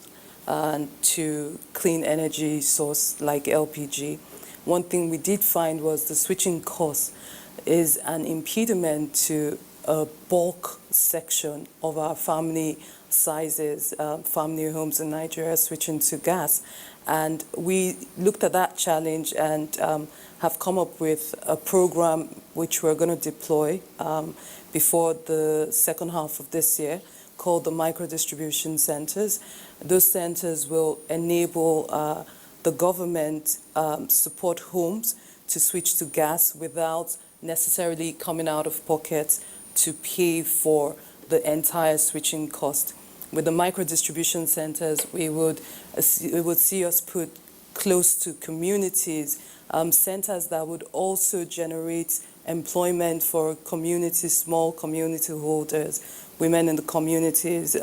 to clean energy source like LPG. One thing we did find was the switching cost is an impediment to a bulk section of our family sizes, family homes in Nigeria switching to gas. And we looked at that challenge and have come up with a program which we're going to deploy before the second half of this year called the micro distribution centers. Those centers will enable the government support homes to switch to gas without necessarily coming out of pocket to pay for the entire switching cost. With the micro distribution centers, we would see us put close to communities, centers that would also generate employment for communities, small community holders, women in the communities,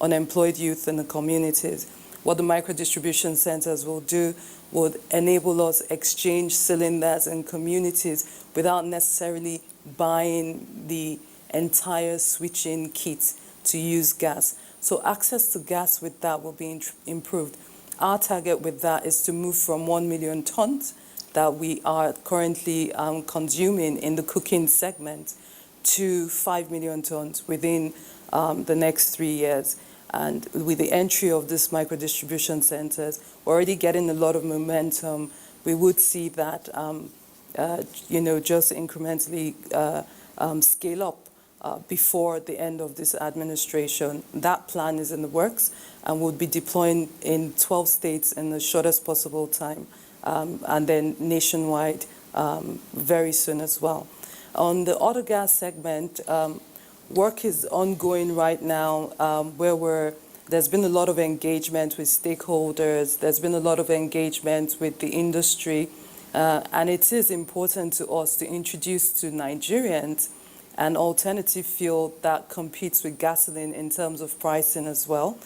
unemployed youth in the communities. What the micro distribution centers will do would enable us exchange cylinders in communities without necessarily buying the entire switching kit to use gas. So access to gas with that will be improved. Our target with that is to move from 1 million tons that we are currently consuming in the cooking segment to 5 million tons within the next 3 years. And with the entry of this micro distribution centers, we're already getting a lot of momentum. We would see that, just incrementally scale up before the end of this administration. That plan is in the works and will be deploying in 12 states in the shortest possible time, and then nationwide very soon as well. On the auto gas segment, work is ongoing right now where there's been a lot of engagement with stakeholders, there's been a lot of engagement with the industry, and it is important to us to introduce to Nigerians an alternative fuel that competes with gasoline in terms of pricing as well.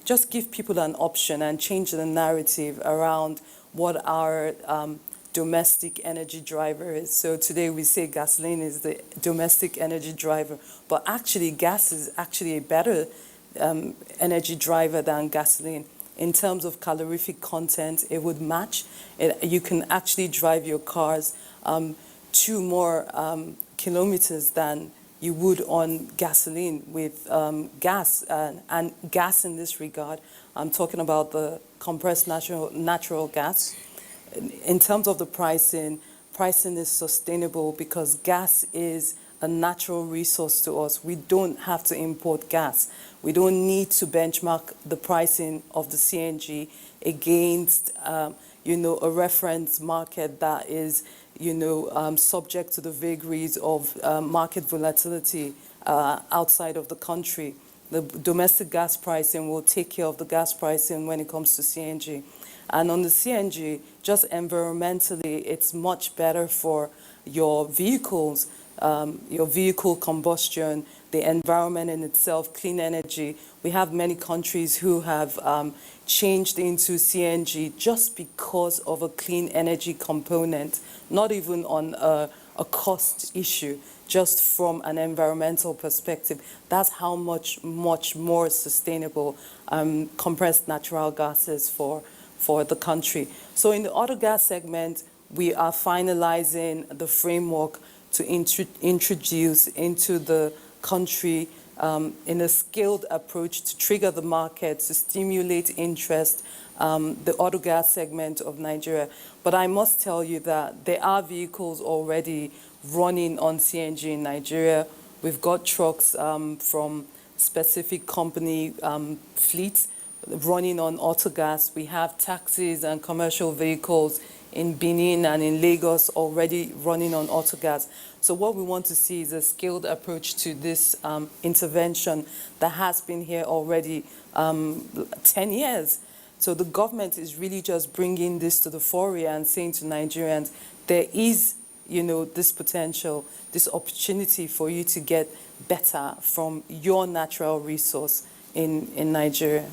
Just give people an option and change the narrative around what our domestic energy driver is. So today we say gasoline is the domestic energy driver, but actually gas is actually a better energy driver than gasoline. In terms of calorific content, it would match. You can actually drive your cars 2 more kilometers than you would on gasoline with gas. And gas in this regard, I'm talking about the compressed natural gas. In terms of the pricing is sustainable because gas is a natural resource to us. We don't have to import gas. We don't need to benchmark the pricing of the CNG against, a reference market that is, subject to the vagaries of market volatility outside of the country. The domestic gas pricing will take care of the gas pricing when it comes to CNG. And on the CNG, just environmentally, it's much better for your vehicles, your vehicle combustion, the environment in itself, clean energy. We have many countries who have changed into CNG just because of a clean energy component, not even on a cost issue, just from an environmental perspective. That's how much more sustainable compressed natural gas is for the country. So in the auto gas segment, we are finalizing the framework to introduce into the country in a scaled approach to trigger the market, to stimulate interest, the auto gas segment of Nigeria. But I must tell you that there are vehicles already running on CNG in Nigeria. We've got trucks from specific company fleets running on autogas. We have taxis and commercial vehicles in Benin and in Lagos already running on autogas. So what we want to see is a scaled approach to this intervention that has been here already 10 years. So the government is really just bringing this to the fore and saying to Nigerians, there is, this potential, this opportunity for you to get better from your natural resource in Nigeria.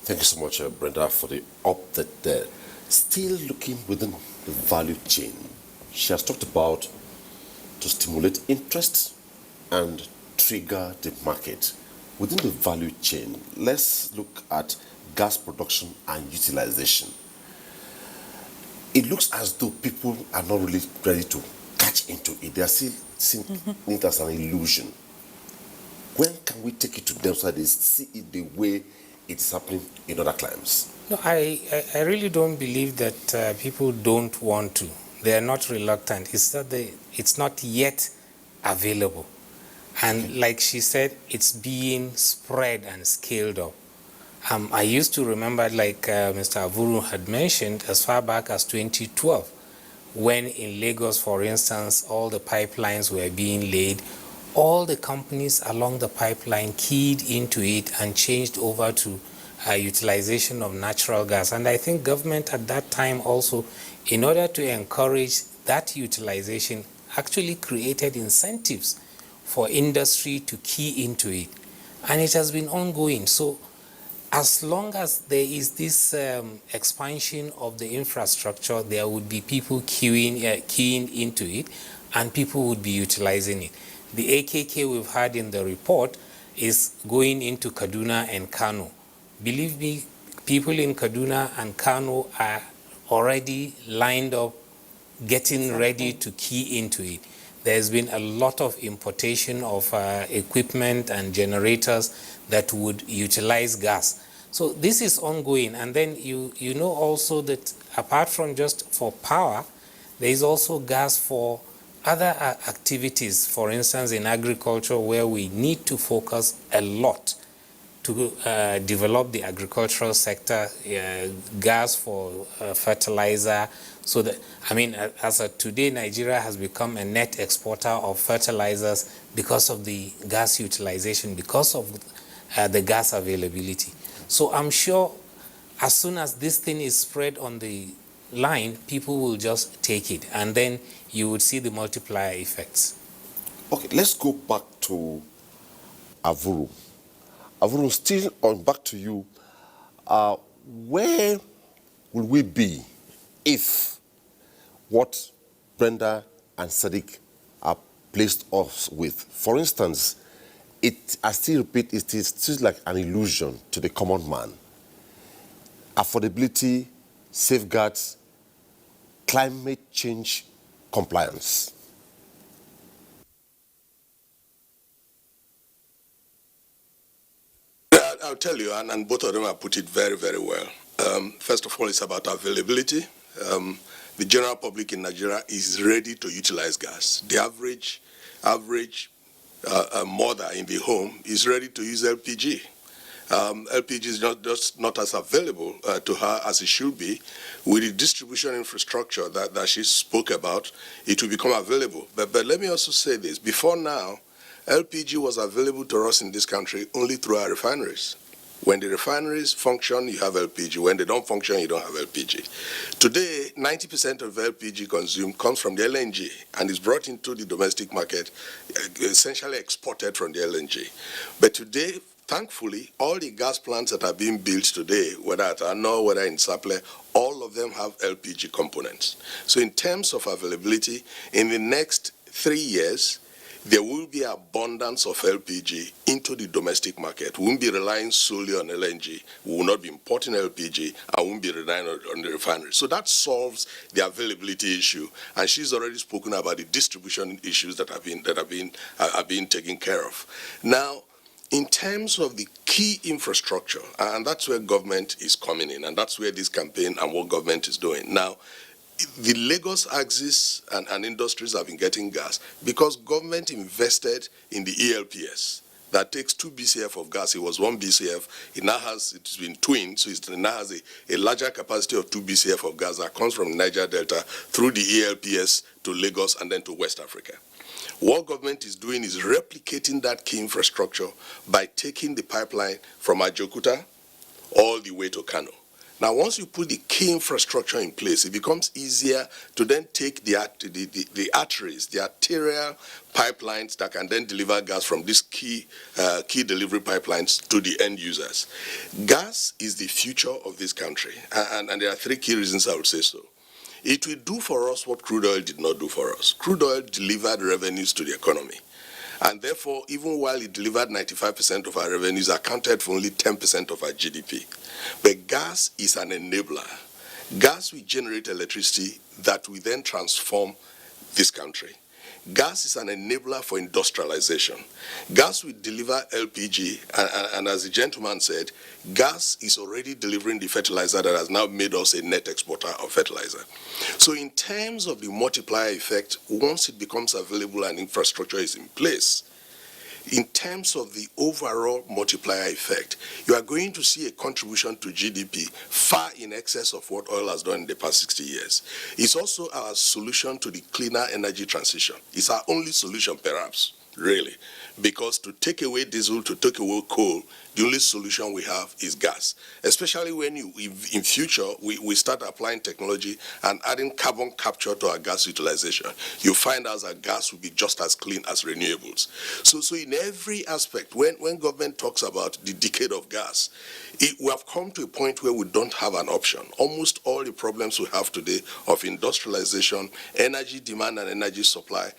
Thank you so much, Brenda, for the update there. Still looking within the value chain, she has talked about to stimulate interest and trigger the market. Within the value chain, let's look at gas production and utilization. It looks as though people are not really ready to catch into it. They are still seeing it as an illusion. When can we take it to them so that they see it the way it's happening in other climes? No, I really don't believe that people don't want to. They are not reluctant. It's that it's not yet available. And like she said, it's being spread and scaled up. I used to remember, like Mr. Avuru had mentioned, as far back as 2012, when in Lagos, for instance, all the pipelines were being laid, all the companies along the pipeline keyed into it and changed over to utilization of natural gas. And I think government at that time also, in order to encourage that utilization, actually created incentives for industry to key into it. And it has been ongoing. So as long as there is this expansion of the infrastructure, there would be people keying into it, and people would be utilizing it. The AKK we've had in the report is going into Kaduna and Kano. Believe me, people in Kaduna and Kano are already lined up, getting ready to key into it. There's been a lot of importation of equipment and generators that would utilize gas. So this is ongoing. And then you know also that apart from just for power, there is also gas for other activities. For instance, in agriculture, where we need to focus a lot to develop the agricultural sector, gas for fertilizer. So that, I mean, as of today, Nigeria has become a net exporter of fertilizers because of the gas utilization, because of the gas availability. So I'm sure as soon as this thing is spread on the line, people will just take it, and then you would see the multiplier effects. Okay, let's go back to Avuru. Avuru, still on back to you. Where will we be if what Brenda and Sadiq are placed us with, for instance, I still repeat, it is still like an illusion to the common man. Affordability, safeguards, climate change compliance. I'll tell you, and both of them have put it very, very well. First of all, it's about availability. The general public in Nigeria is ready to utilize gas. The average mother in the home is ready to use LPG. LPG is not as available to her as it should be. With the distribution infrastructure that she spoke about, it will become available. But let me also say this. Before now, LPG was available to us in this country only through our refineries. When the refineries function, you have LPG. When they don't function, you don't have LPG. Today, 90% of LPG consumed comes from the LNG and is brought into the domestic market, essentially exported from the LNG. But today, thankfully, all the gas plants that are being built today, whether at Ano, whether in Saple, all of them have LPG components. So in terms of availability, in the next 3 years, there will be abundance of LPG into the domestic market. We won't be relying solely on LNG. We will not be importing LPG and won't be relying on the refinery. So that solves the availability issue. And she's already spoken about the distribution issues that are being taken care of. Now, in terms of the key infrastructure, and that's where government is coming in, and that's where this campaign and what government is doing. Now, the Lagos axis and industries have been getting gas because government invested in the ELPS that takes 2 BCF of gas. It was 1 BCF. It's been twinned, so it now has a larger capacity of 2 BCF of gas that comes from Niger Delta through the ELPS to Lagos and then to West Africa. What government is doing is replicating that key infrastructure by taking the pipeline from Ajaokuta all the way to Kano. Now, once you put the key infrastructure in place, it becomes easier to then take the arteries, the arterial pipelines that can then deliver gas from these key delivery pipelines to the end users. Gas is the future of this country, and there are 3 key reasons I would say so. It will do for us what crude oil did not do for us. Crude oil delivered revenues to the economy. And therefore, even while it delivered 95% of our revenues, accounted for only 10% of our GDP. But gas is an enabler. Gas will generate electricity that will then transform this country. Gas is an enabler for industrialization. Gas will deliver LPG, and as the gentleman said, gas is already delivering the fertilizer that has now made us a net exporter of fertilizer. So in terms of the multiplier effect, once it becomes available and infrastructure is in place, in terms of the overall multiplier effect, you are going to see a contribution to GDP far in excess of what oil has done in the past 60 years. It's also our solution to the cleaner energy transition. It's our only solution, perhaps, really, because to take away diesel, to take away coal, the only solution we have is gas, especially when in future we start applying technology and adding carbon capture to our gas utilization. You find out that gas will be just as clean as renewables. So in every aspect, when government talks about the decade of gas, we have come to a point where we don't have an option. Almost all the problems we have today of industrialization, energy demand and energy supply,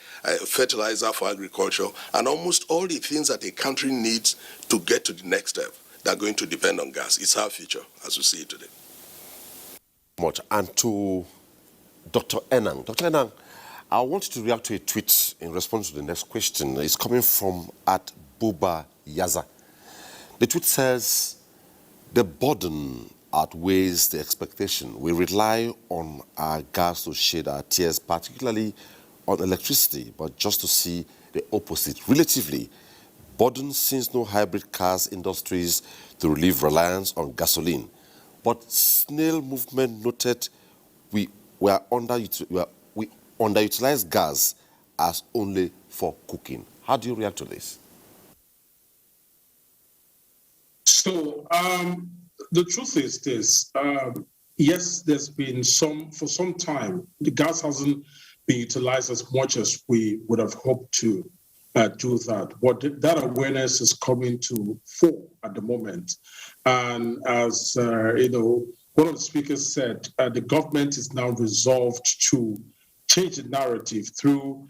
fertilizer for agriculture, and almost all the things that a country needs to get to the next step, they're going to depend on gas. It's our future as we see it today. And to Dr. Enang. Dr. Enang, I want to react to a tweet in response to the next question. It's coming from @Buba Yaza. The tweet says, the burden outweighs the expectation. We rely on our gas to shed our tears, particularly on electricity, but just to see the opposite. Relatively, burden since no hybrid cars industries to relieve reliance on gasoline. But snail movement noted we underutilize gas as only for cooking. How do you react to this? So the truth is this. Yes, there's been for some time, the gas hasn't been utilized as much as we would have hoped to do that. But that awareness is coming to fore at the moment. And as one of the speakers said, the government is now resolved to change the narrative through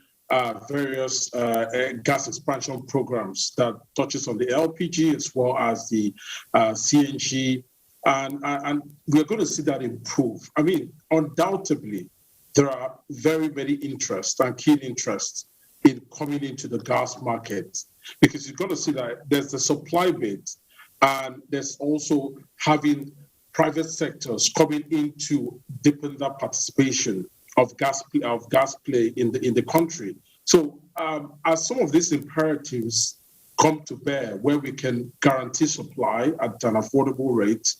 various gas expansion programs that touches on the LPG as well as the CNG, and we're going to see that improve. I mean, undoubtedly, there are very many interests and keen interests in coming into the gas market, because you've got to see that there's the supply bit, and there's also having private sectors coming in to deepen that participation of gas play in the country. So as some of these imperatives come to bear, where we can guarantee supply at an affordable rate,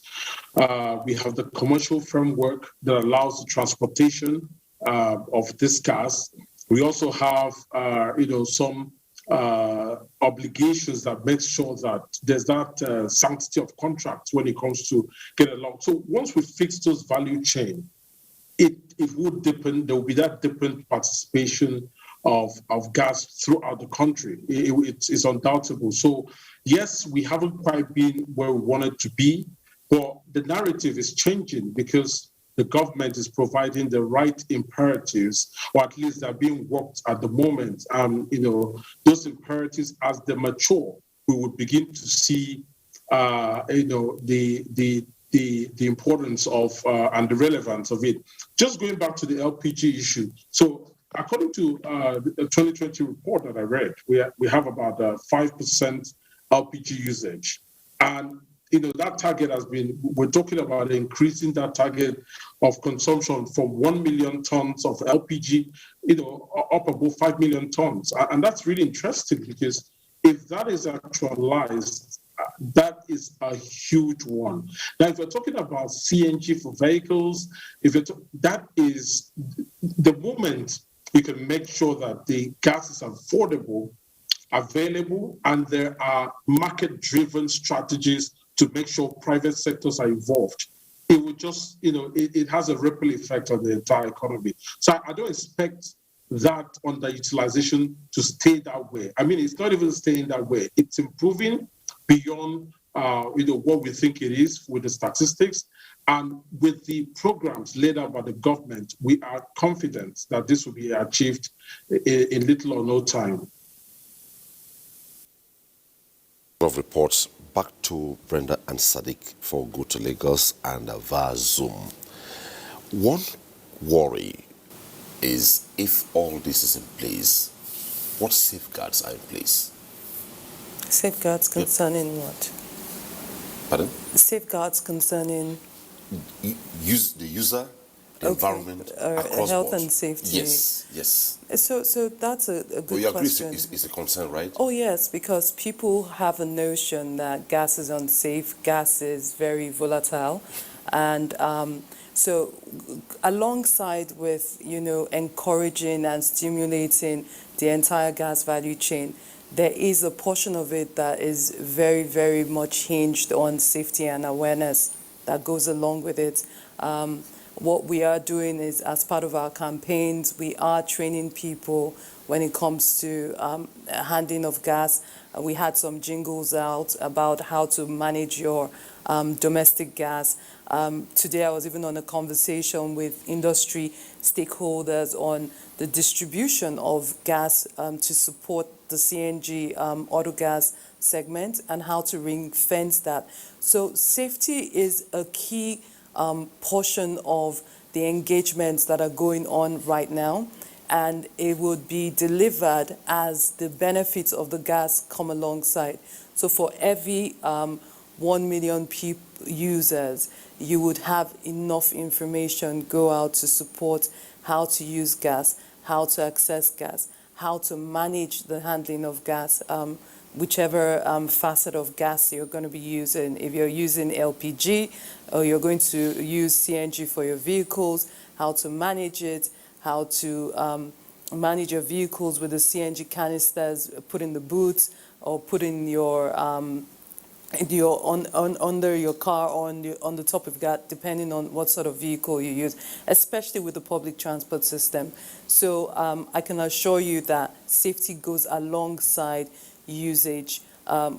we have the commercial framework that allows the transportation of this gas. We also have some obligations that make sure that there's that sanctity of contracts when it comes to get along. So once we fix those value chain, it would deepen. There will be that deepened participation of gas throughout the country. It's undoubtable. So yes, we haven't quite been where we wanted to be, but the narrative is changing because the government is providing the right imperatives, or at least they're being worked at the moment. Those imperatives, as they mature, we would begin to see, the importance of and the relevance of it. Just going back to the LPG issue. So according to the 2020 report that I read, we have about 5% LPG usage. And that target has been, we're talking about increasing that target of consumption from 1 million tons of LPG, up above 5 million tons. And that's really interesting, because if that is actualized, that is a huge one. Now, if you're talking about CNG for vehicles, that is the moment you can make sure that the gas is affordable, available, and there are market-driven strategies to make sure private sectors are involved. It will just, it has a ripple effect on the entire economy. So I don't expect that underutilization to stay that way. I mean, it's not even staying that way. It's improving beyond, what we think it is with the statistics. And with the programs laid out by the government, we are confident that this will be achieved in little or no time. Of reports. Back to Brenda and Sadiq for Go to Lagos and via Zoom. One worry is, if all this is in place, what safeguards are in place? Safeguards concerning what? Pardon? Safeguards concerning the user, the environment, across health board. and safety. Yes. So that's a good question. It's a concern, right? Oh yes, because people have a notion that gas is unsafe, gas is very volatile, and so alongside with encouraging and stimulating the entire gas value chain, there is a portion of it that is very, very much hinged on safety and awareness that goes along with it. What we are doing is, as part of our campaigns, we are training people when it comes to handling of gas. We had some jingles out about how to manage your domestic gas. Today I was even on a conversation with industry stakeholders on the distribution of gas to support the CNG auto gas segment and how to ring fence that. So safety is a key portion of the engagements that are going on right now, and it would be delivered as the benefits of the gas come alongside. So for every 1 million users, you would have enough information go out to support how to use gas, how to access gas, how to manage the handling of gas, whichever facet of gas you're going to be using. If you're using LPG or you're going to use CNG for your vehicles, how to manage it, how to manage your vehicles with the CNG canisters, put in the boots or put in your under your car or on the top of that, depending on what sort of vehicle you use, especially with the public transport system. So I can assure you that safety goes alongside usage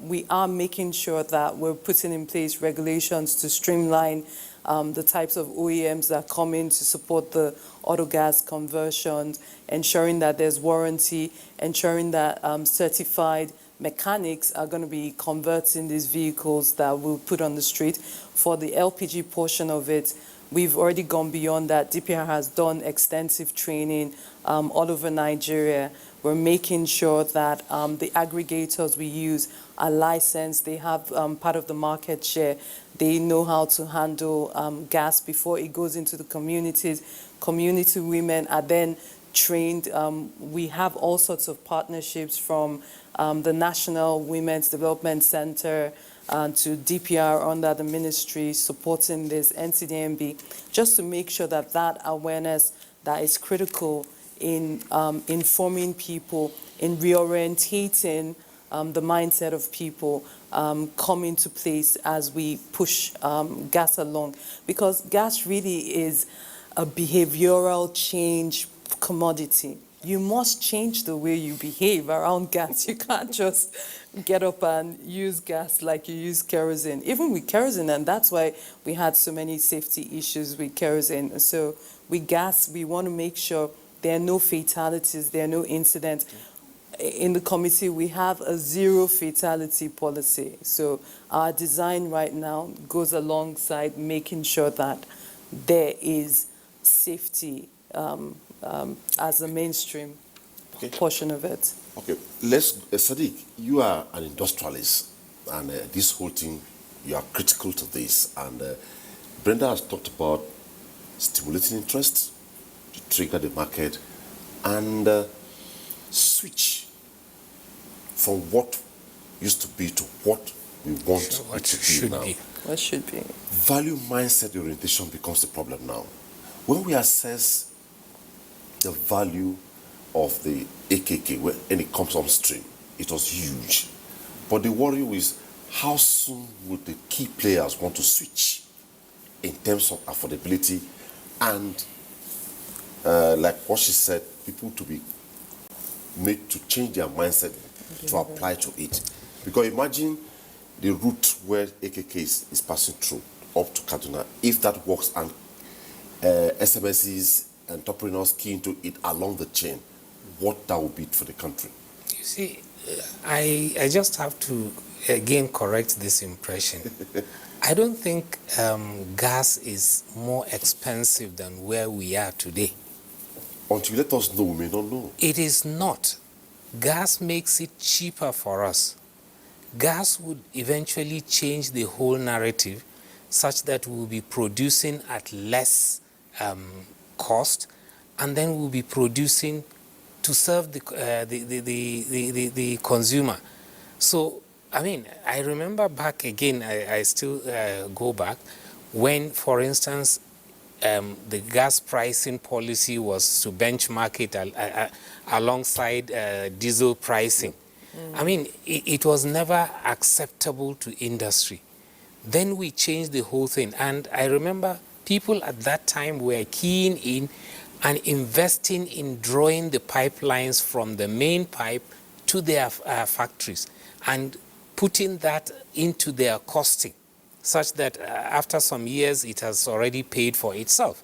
we are making sure that we're putting in place regulations to streamline the types of OEMs that come in to support the auto gas conversions, ensuring that there's warranty, ensuring that certified mechanics are going to be converting these vehicles that we'll put on the street. For the LPG portion of it, we've already gone beyond that. DPR has done extensive training all over Nigeria. We're making sure that the aggregators we use are licensed. They have part of the market share. They know how to handle gas before it goes into the communities. Community women are then trained. We have all sorts of partnerships from the National Women's Development Center to DPR under the ministry supporting this NCDMB, just to make sure that that awareness that is critical in informing people, in reorientating the mindset of people come into place as we push gas along. Because gas really is a behavioral change commodity. You must change the way you behave around gas. You can't just get up and use gas like you use kerosene. Even with kerosene, and that's why we had so many safety issues with kerosene. So with gas, we want to make sure there are no fatalities, there are no incidents. In the committee, we have a zero fatality policy. So our design right now goes alongside making sure that there is safety as a mainstream portion of it. Okay, let's, Sadiq, you are an industrialist, and this whole thing, you are critical to this. And Brenda has talked about stimulating interest to trigger the market and switch from what used to be to what we want it to be now. What should be? Value mindset orientation becomes the problem now. When we assess the value of the AKK when it comes on stream, it was huge. But the worry is how soon would the key players want to switch in terms of affordability and like what she said, people to be made to change their mindset to apply to it. Because imagine the route where AKK is passing through up to Kaduna, if that works and SMSs, entrepreneurs key into it along the chain, what that would be for the country. You see, I just have to again correct this impression. I don't think gas is more expensive than where we are today. Until you let us know, we may not know. It is not. Gas makes it cheaper for us. Gas would eventually change the whole narrative such that we'll be producing at less cost, and then we'll be producing to serve the consumer. So, I mean, I remember back again, I still go back, when, for instance, the gas pricing policy was to benchmark it alongside diesel pricing. I mean, it was never acceptable to industry. Then we changed the whole thing. And I remember people at that time were keen in and investing in drawing the pipelines from the main pipe to their factories and putting that into their costing, such that after some years it has already paid for itself.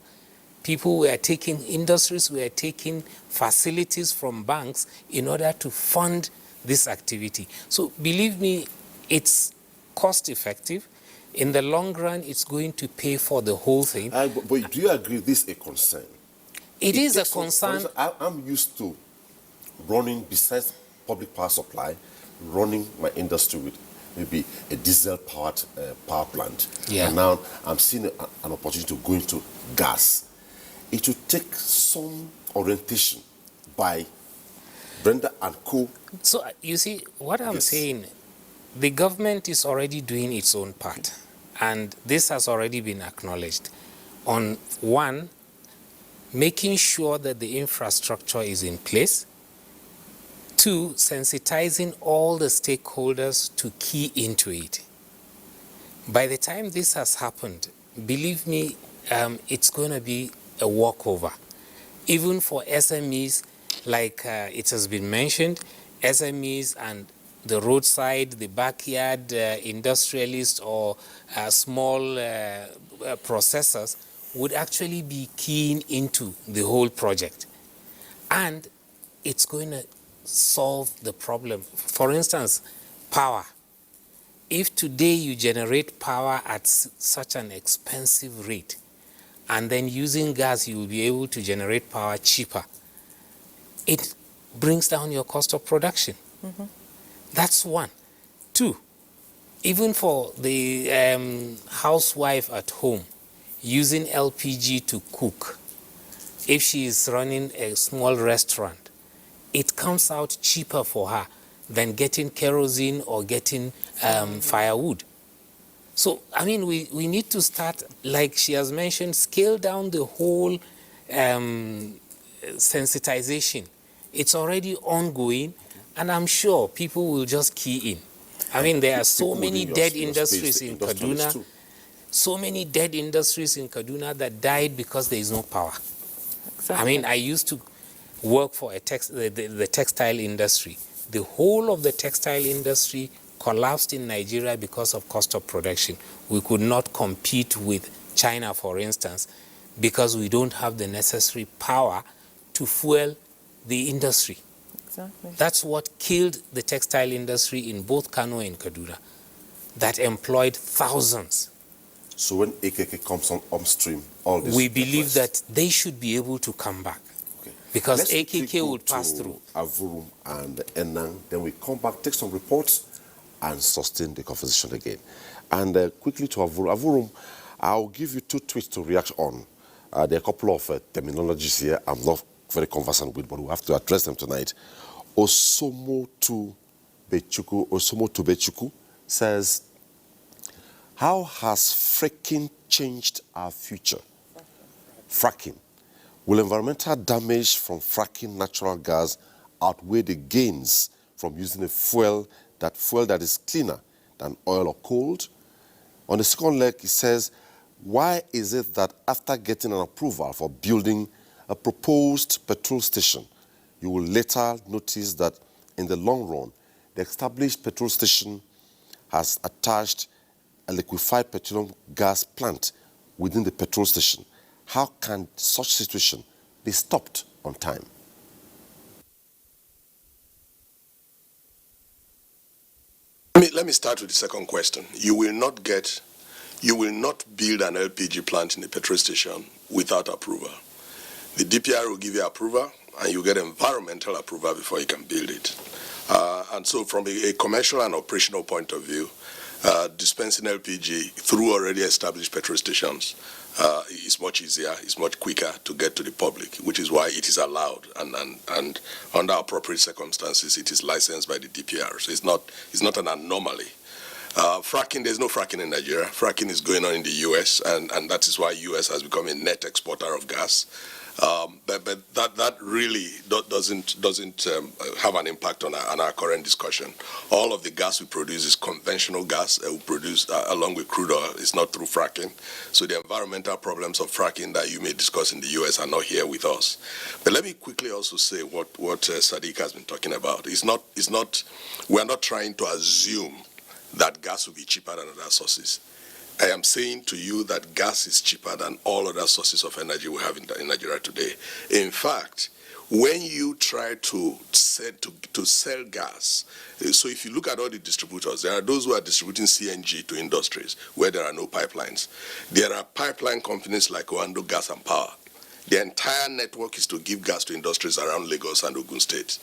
People were taking, industries were taking facilities from banks in order to fund this activity. So believe me, it's cost effective. In the long run, it's going to pay for the whole thing. But do you agree this is a concern? It is a concern. I'm used to running, besides public power supply, running my industry with maybe a diesel-powered power plant. Yeah. And now I'm seeing an opportunity to go into gas. It will take some orientation by Brenda and co. So you see, what I'm saying, the government is already doing its own part. And this has already been acknowledged. On one, making sure that the infrastructure is in place. Two, sensitizing all the stakeholders to key into it. By the time this has happened, believe me, it's going to be a walkover. Even for SMEs, like it has been mentioned, SMEs and the roadside, the backyard industrialists or small processors would actually be keen into the whole project. And it's going to solve the problem. For instance, power. If today you generate power at such an expensive rate, and then using gas you will be able to generate power cheaper, it brings down your cost of production. Mm-hmm. That's one. Two, even for the housewife at home, using LPG to cook, if she is running a small restaurant, it comes out cheaper for her than getting kerosene or getting firewood. So, I mean, we need to start, like she has mentioned, scale down the whole sensitization. It's already ongoing, and I'm sure people will just key in. I mean, there are so many dead industries in Kaduna, so many dead industries in Kaduna that died because there is no power. Exactly. I mean, I used to work for the textile industry. The whole of the textile industry collapsed in Nigeria because of cost of production. We could not compete with China, for instance, because we don't have the necessary power to fuel the industry. Exactly. That's what killed the textile industry in both Kano and Kaduna, that employed thousands. So when AKK comes on stream, all this... We believe that they should be able to come back. Okay. Because Let's AKK would pass through. Avurum and Enang, then we come back, take some reports, and sustain the conversation again. And quickly to Avurum. Avurum, I'll give you two tweets to react on. There are a couple of terminologies here I'm not very conversant with, but we have to address them tonight. Osomo to Bechuku says, how has fracking changed our future? Fracking. Will environmental damage from fracking natural gas outweigh the gains from using a fuel that is cleaner than oil or coal? On the second leg, he says, why is it that after getting an approval for building a proposed petrol station, you will later notice that in the long run, the established petrol station has attached a liquefied petroleum gas plant within the petrol station? How can such situation be stopped on time? Let me start with the second question. You will not build an LPG plant in a petrol station without approval. The DPR will give you approval, and you get environmental approval before you can build it. And so from a commercial and operational point of view, dispensing LPG through already established petrol stations is much easier, it's much quicker to get to the public, which is why it is allowed, and under appropriate circumstances, it is licensed by the DPR. So it's not an anomaly. Fracking, there's no fracking in Nigeria. Fracking is going on in the US, and that is why US has become a net exporter of gas. But that really doesn't have an impact on our current discussion. All of the gas we produce is conventional gas we produce along with crude oil. It's not through fracking. So the environmental problems of fracking that you may discuss in the US are not here with us. But let me quickly also say what Sadiq has been talking about. We're not trying to assume that gas will be cheaper than other sources. I am saying to you that gas is cheaper than all other sources of energy we have in Nigeria today. In fact, when you try to sell gas, so if you look at all the distributors, there are those who are distributing CNG to industries where there are no pipelines. There are pipeline companies like Oando Gas and Power. The entire network is to give gas to industries around Lagos and Ogun State.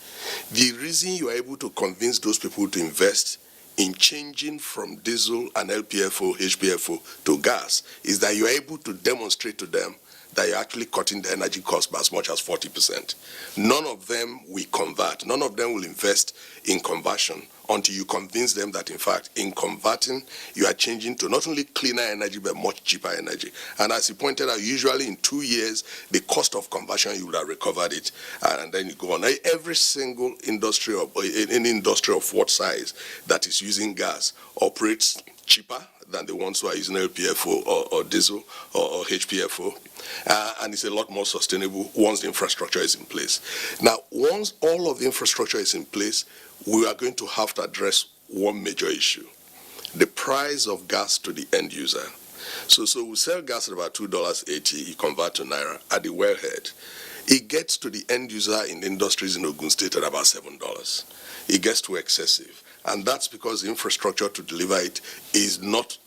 The reason you are able to convince those people to invest in changing from diesel and LPFO, HPFO to gas is that you're able to demonstrate to them that you're actually cutting the energy cost by as much as 40%. None of them will convert. None of them will invest in conversion until you convince them that, in fact, in converting, you are changing to not only cleaner energy, but much cheaper energy. And as he pointed out, usually in 2 years, the cost of conversion, you would have recovered it, and then you go on. Every single industry, any industry of what size that is using gas operates cheaper than the ones who are using LPFO or diesel or HPFO. And it's a lot more sustainable once the infrastructure is in place. Now, once all of the infrastructure is in place, we are going to have to address one major issue: the price of gas to the end user. So we sell gas at about $2.80, you convert to Naira at the wellhead. It gets to the end user in industries in Ogun State at about $7. It gets too excessive. And that's because the infrastructure to deliver it is not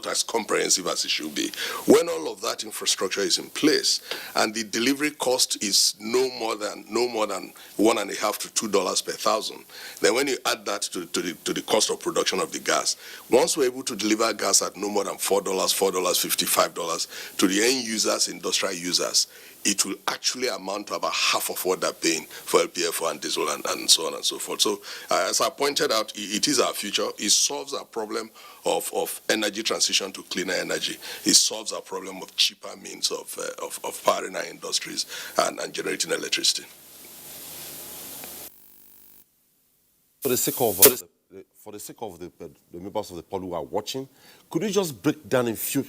as comprehensive as it should be. When all of that infrastructure is in place and the delivery cost is no more than $1.50 to $2 per thousand, then when you add that to the cost of production of the gas, once we're able to deliver gas at no more than $4, $4.50, $5 to the end users, industrial users, it will actually amount to about half of what they're paying for LPFO and diesel and so on and so forth. So as I pointed out, it is our future. It solves our problem of energy transition to cleaner energy. It solves our problem of cheaper means of powering our industries and generating electricity. For the sake of the members of the public who are watching, could you just break down in a few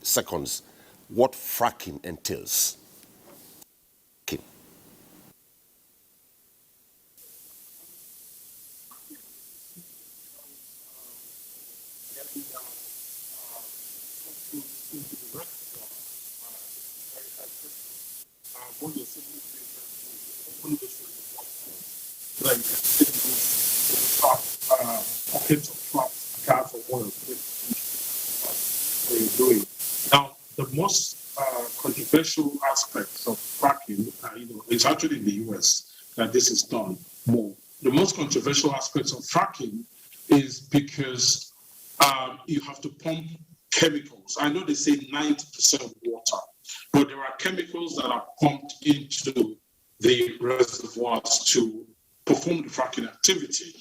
seconds what fracking entails? Pockets of traps, gas or oil. Doing. Now, the most controversial aspects of fracking, it's actually in the US that this is done more. The most controversial aspects of fracking is because you have to pump chemicals. I know they say 90% water, but there are chemicals that are pumped into the reservoirs to perform the fracking activity.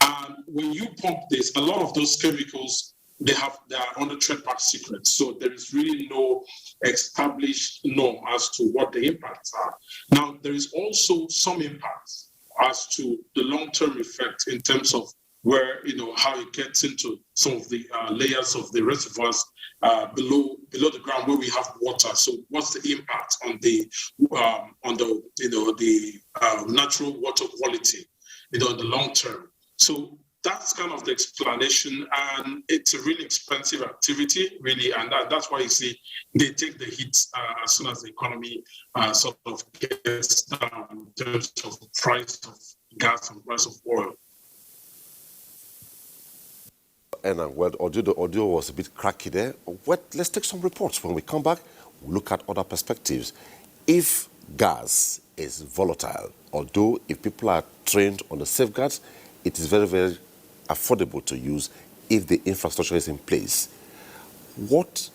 And when you pump this, a lot of those chemicals, they are under trademark secrets. So there is really no established norm as to what the impacts are. Now, there is also some impacts as to the long-term effect in terms of where, how it gets into some of the layers of the reservoirs below the ground where we have water. So what's the impact on the natural water quality, in the long term? So that's kind of the explanation, and it's a really expensive activity, really, and that's why you see they take the hit as soon as the economy sort of gets down in terms of price of gas and price of oil. And the audio was a bit cracky there. Let's take some reports. When we come back, we'll look at other perspectives. If gas is volatile, although if people are trained on the safeguards, it is very, very affordable to use if the infrastructure is in place. What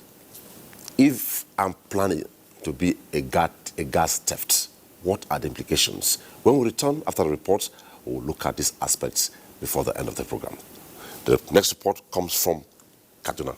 if I'm planning to be a gas theft? What are the implications? When we return after the report, we'll look at these aspects before the end of the program. The next report comes from Kaduna.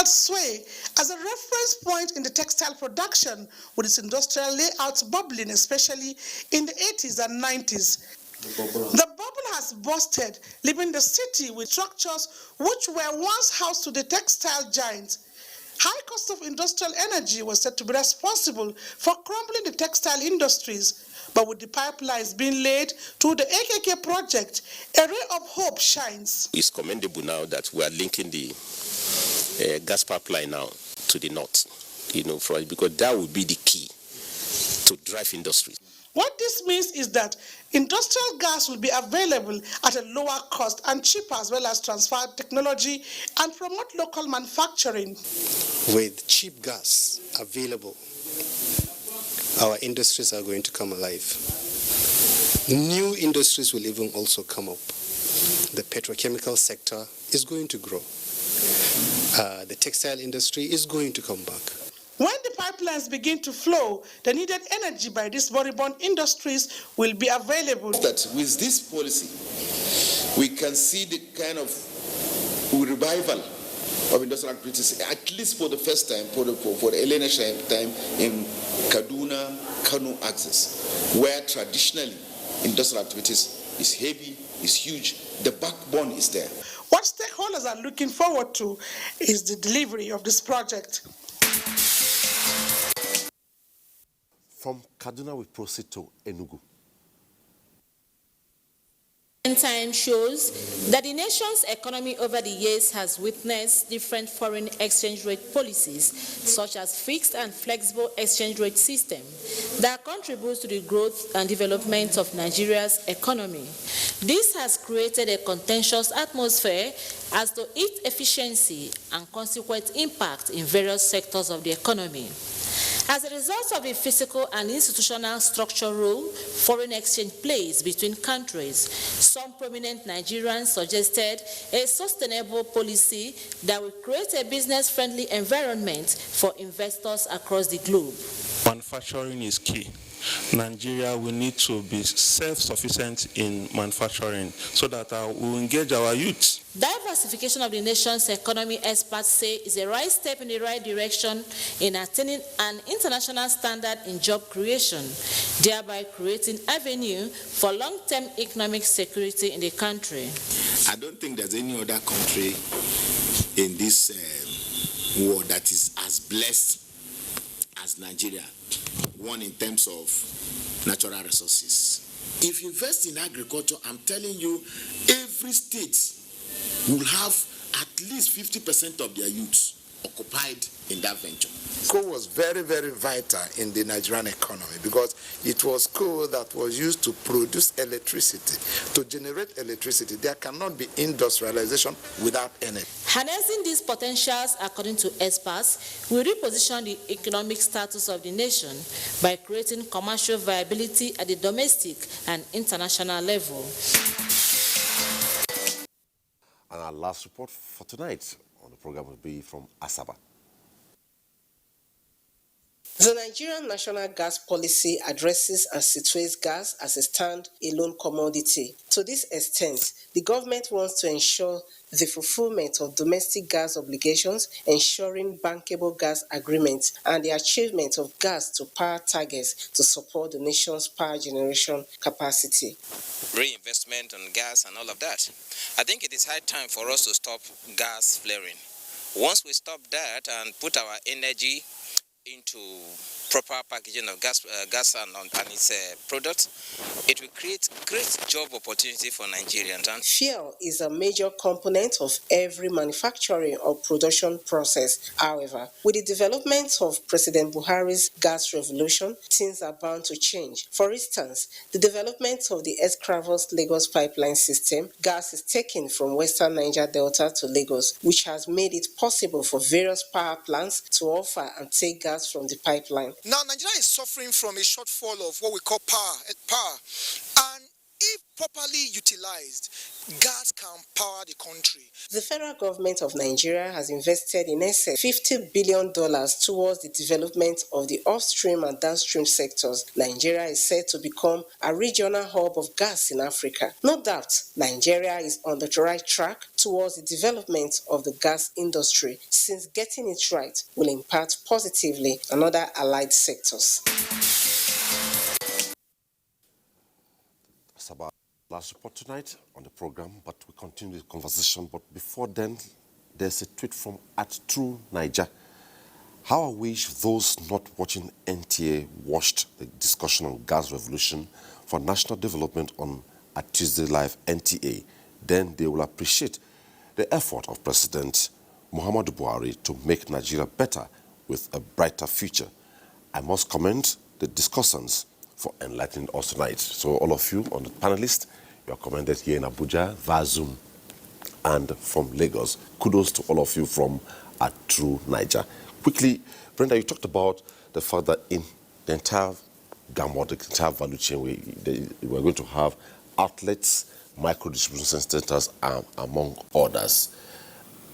Sway as a reference point in the textile production, with its industrial layouts bubbling, especially in the 80s and 90s. The bubble has busted, leaving the city with structures which were once housed to the textile giants. High cost of industrial energy was said to be responsible for crumbling the textile industries. But with the pipelines being laid to the AKK project, a ray of hope shines. It's commendable now that we are linking the gas pipeline now to the north, because that would be the key to drive industry. What this means is that industrial gas will be available at a lower cost and cheaper, as well as transfer technology and promote local manufacturing. With cheap gas available, our industries are going to come alive. New industries will even also come up. The petrochemical sector is going to grow. The textile industry is going to come back. When the pipelines begin to flow, the needed energy by these moribund industries will be available. That with this policy, we can see the kind of revival of industrial activities, at least for the first time, for the alienation time in Kaduna-Kano axis, where traditionally industrial activities is heavy is huge. The backbone is there. What stakeholders are looking forward to is the delivery of this project. From Kaduna, we proceed to Enugu. Time shows that the nation's economy over the years has witnessed different foreign exchange rate policies, such as fixed and flexible exchange rate system, that contributes to the growth and development of Nigeria's economy. This has created a contentious atmosphere as to its efficiency and consequent impact in various sectors of the economy. As a result of the physical and institutional structure role foreign exchange plays between countries, some prominent Nigerians suggested a sustainable policy that will create a business-friendly environment for investors across the globe. Manufacturing is key. Nigeria will need to be self-sufficient in manufacturing so that we will engage our youth. Diversification of the nation's economy, experts say, is a right step in the right direction in attaining an international standard in job creation, thereby creating avenue for long-term economic security in the country. I don't think there's any other country in this world that is as blessed as Nigeria, one in terms of natural resources. If you invest in agriculture, I'm telling you, every state will have at least 50% of their youths occupied in that venture. Coal was very, very vital in the Nigerian economy because it was coal that was used to produce electricity. To generate electricity, there cannot be industrialization without energy. Harnessing these potentials, according to experts, will reposition the economic status of the nation by creating commercial viability at the domestic and international level. And our last report for tonight on the program will be from Asaba. The Nigerian National Gas Policy addresses and situates gas as a stand-alone commodity. To this extent, the government wants to ensure the fulfillment of domestic gas obligations, ensuring bankable gas agreements, and the achievement of gas to power targets to support the nation's power generation capacity. Reinvestment on gas and all of that. I think it is high time for us to stop gas flaring. Once we stop that and put our energy into proper packaging of gas and its products, it will create great job opportunity for Nigerians. And fuel is a major component of every manufacturing or production process. However, with the development of President Buhari's gas revolution, things are bound to change. For instance, the development of the Lagos pipeline system, gas is taken from Western Niger Delta to Lagos, which has made it possible for various power plants to offer and take gas from the pipeline. Now, Nigeria is suffering from a shortfall of what we call power. And if properly utilized, gas can power the country. The federal government of Nigeria has invested in excess $50 billion towards the development of the upstream and downstream sectors. Nigeria is set to become a regional hub of gas in Africa. No doubt, Nigeria is on the right track towards the development of the gas industry, since getting it right will impact positively on other allied sectors. That's about last report tonight on the program, but we continue the conversation. But before then, there's a tweet from @TrueNiger. How I wish those not watching NTA watched the discussion on gas revolution for national development on Tuesdaylive NTA. Then they will appreciate the effort of President Muhammadu Buhari to make Nigeria better with a brighter future. I must commend the discussants for enlightening us tonight. So all of you on the panelists, you are commended here in Abuja, via Zoom, and from Lagos. Kudos to all of you from @TrueNiger. Quickly, Brenda, you talked about the fact that in the entire gamut, the entire value chain, we're going to have outlets, micro distribution centers, among others.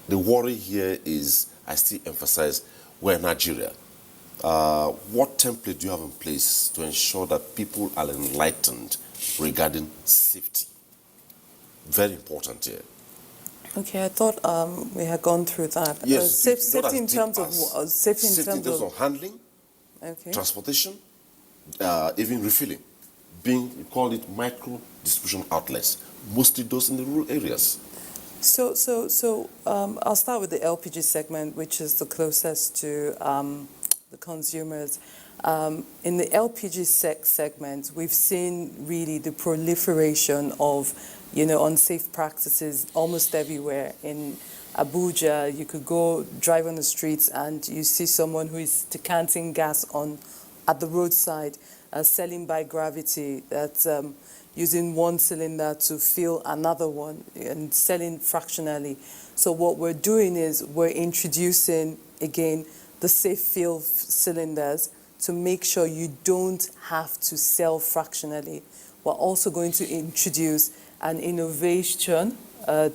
The worry here is, I still emphasize, we're Nigeria. What template do you have in place to ensure that people are enlightened regarding safety? Very important here. Okay, I thought we had gone through that. Yes, safety in terms of safety in terms of handling, okay, transportation, even refilling. being, you call it micro distribution outlets, mostly those in the rural areas? So I'll start with the LPG segment, which is the closest to the consumers. In the LPG segment, we've seen really the proliferation of, unsafe practices almost everywhere. In Abuja, you could go drive on the streets and you see someone who is decanting gas at the roadside, selling by gravity, that's using one cylinder to fill another one and selling fractionally. So what we're doing is we're introducing, again, the safe fill cylinders to make sure you don't have to sell fractionally. We're also going to introduce an innovation,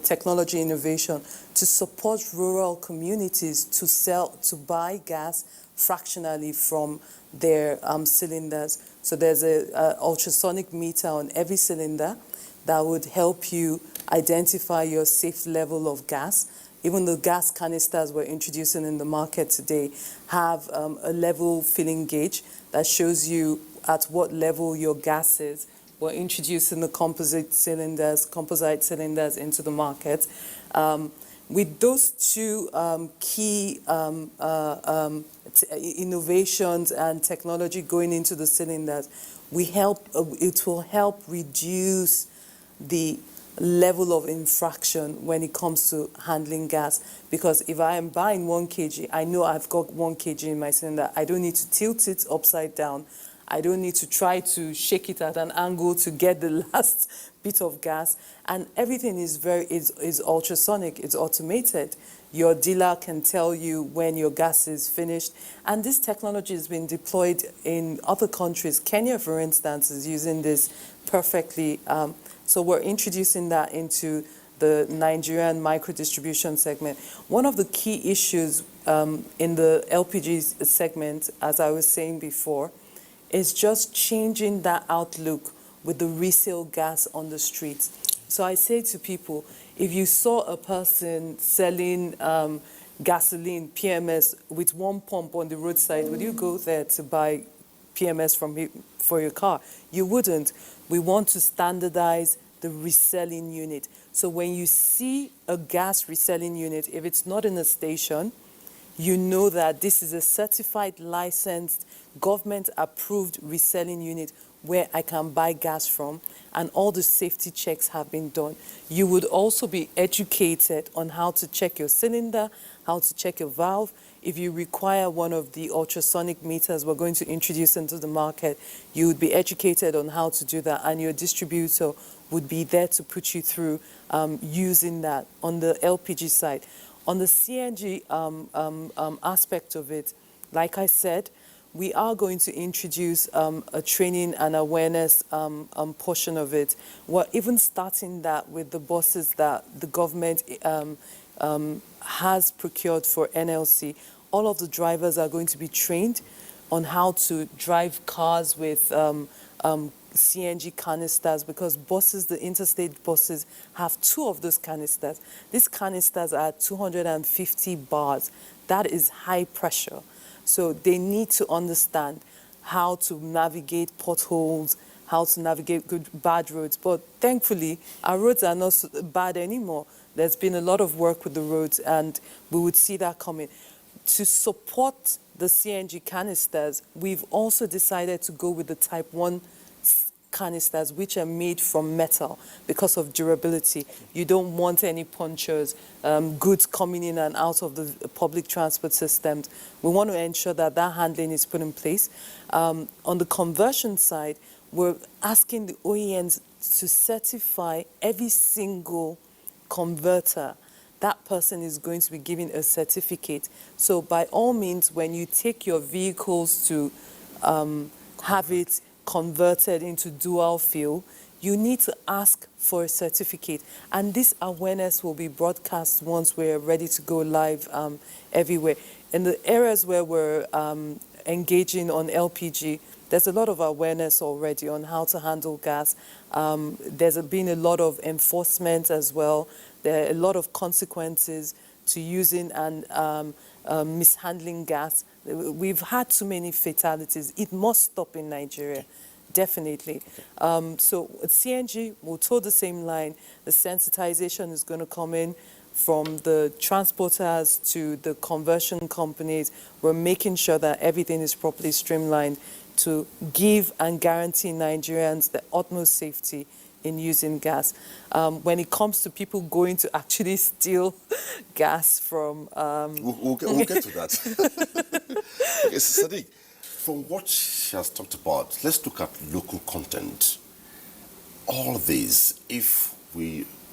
technology innovation, to support rural communities to buy gas fractionally from their cylinders. So there's a ultrasonic meter on every cylinder that would help you identify your safe level of gas. Even the gas canisters we're introducing in the market today have a level filling gauge that shows you at what level your gas is. We're introducing the composite cylinders into the market. With those two key innovations and technology going into the cylinders, it will help reduce the level of infraction when it comes to handling gas. Because if I am buying 1 kg, I know I've got 1 kg in my cylinder. I don't need to tilt it upside down. I don't need to try to shake it at an angle to get the last bit of gas. And everything is ultrasonic, it's automated. Your dealer can tell you when your gas is finished. And this technology has been deployed in other countries. Kenya, for instance, is using this perfectly. So we're introducing that into the Nigerian micro-distribution segment. One of the key issues in the LPG segment, as I was saying before, is just changing that outlook with the resale gas on the streets. So I say to people, if you saw a person selling gasoline, PMS, with one pump on the roadside, would you go there to buy PMS for your car? You wouldn't. We want to standardize the reselling unit. So when you see a gas reselling unit, if it's not in a station, you know that this is a certified, licensed, government-approved reselling unit where I can buy gas from, and all the safety checks have been done. You would also be educated on how to check your cylinder, how to check your valve. If you require one of the ultrasonic meters we're going to introduce into the market, you would be educated on how to do that, and your distributor would be there to put you through using that on the LPG side. On the CNG aspect of it, like I said, we are going to introduce a training and awareness portion of it. We're even starting that with the buses that the government has procured for NLC. All of the drivers are going to be trained on how to drive cars with CNG canisters, because buses, the interstate buses, have 2 of those canisters. These canisters are 250 bars. That is high pressure. So they need to understand how to navigate potholes, how to navigate bad roads. But thankfully, our roads are not so bad anymore. There's been a lot of work with the roads, and we would see that coming. To support the CNG canisters, we've also decided to go with the Type 1 canisters, which are made from metal because of durability. You don't want any punctures, goods coming in and out of the public transport systems. We want to ensure that that handling is put in place. On the conversion side, we're asking the OEMs to certify every single converter. That person is going to be given a certificate. So by all means, when you take your vehicles to have it converted into dual fuel, you need to ask for a certificate. And this awareness will be broadcast once we're ready to go live everywhere. In the areas where we're engaging on LPG, there's a lot of awareness already on how to handle gas. There's been a lot of enforcement as well. There are a lot of consequences to using and mishandling gas. We've had too many fatalities. It must stop in Nigeria. definitely. So with CNG, we'll toe the same line. The sensitization is going to come in from the transporters to the conversion companies. We're making sure that everything is properly streamlined to give and guarantee Nigerians the utmost safety in using gas. When it comes to people going to actually steal gas from... We'll get to that. Okay, Sadiq, from what she has talked about, let's look at local content. All this, if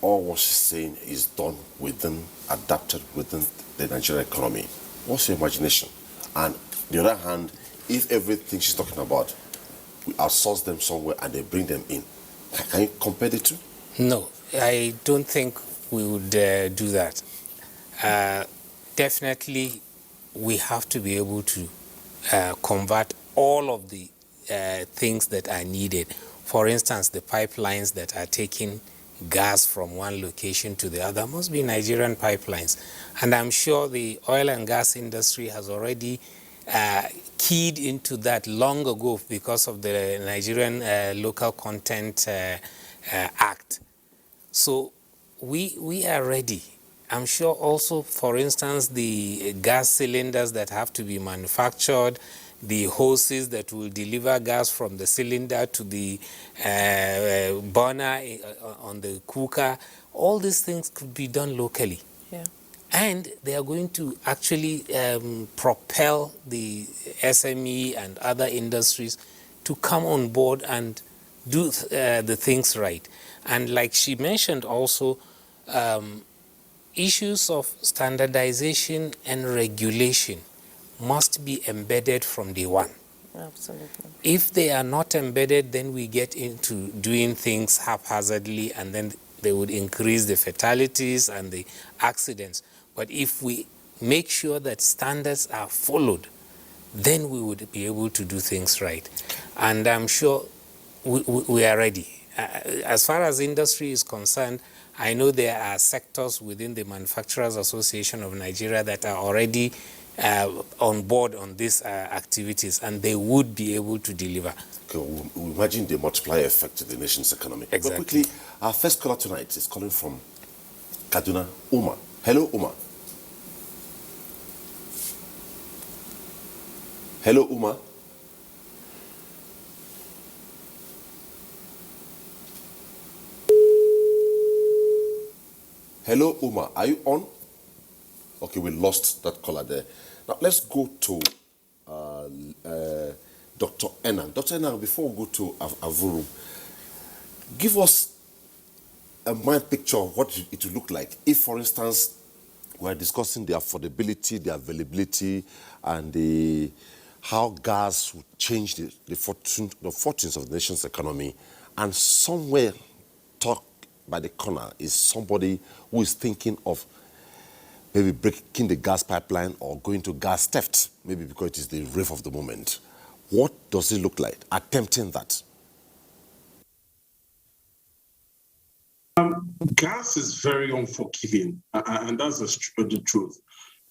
all what she's saying is done within, adapted within the Nigerian economy, what's your imagination? And on the other hand, if everything she's talking about, we outsource them somewhere and they bring them in, can you compare the two? No, I don't think we would do that. Definitely, we have to be able to convert all of the things that are needed. For instance, the pipelines that are taking gas from one location to the other must be Nigerian pipelines. And I'm sure the oil and gas industry has already keyed into that long ago because of the Nigerian Local Content Act. So we are ready. I'm sure also, for instance, the gas cylinders that have to be manufactured, the hoses that will deliver gas from the cylinder to the burner on the cooker, all these things could be done locally. Yeah. And they are going to actually propel the SME and other industries to come on board and do the things right. And like she mentioned also, issues of standardization and regulation must be embedded from day one. Absolutely. If they are not embedded, then we get into doing things haphazardly, and then they would increase the fatalities and the accidents. But if we make sure that standards are followed, then we would be able to do things right. And I'm sure we are ready. As far as industry is concerned, I know there are sectors within the Manufacturers Association of Nigeria that are already on board on these activities, and they would be able to deliver. Okay, we imagine the multiplier effect to the nation's economy. Exactly. But quickly, our first caller tonight is calling from Kaduna, Uma. Hello, Uma. Hello, Uma. Hello, Uma. Are you on? Okay, we lost that caller there. Now, let's go to Dr. Enang. Dr. Enang, before we go to Avuru, give us a mind picture of what it would look like if, for instance, we're discussing the affordability, the availability, and how gas would change the fortunes of the nation's economy, and somewhere talk by the corner is somebody who is thinking of maybe breaking the gas pipeline or going to gas theft, maybe because it is the rave of the moment. What does it look like attempting that? Gas is very unforgiving, and that's the truth.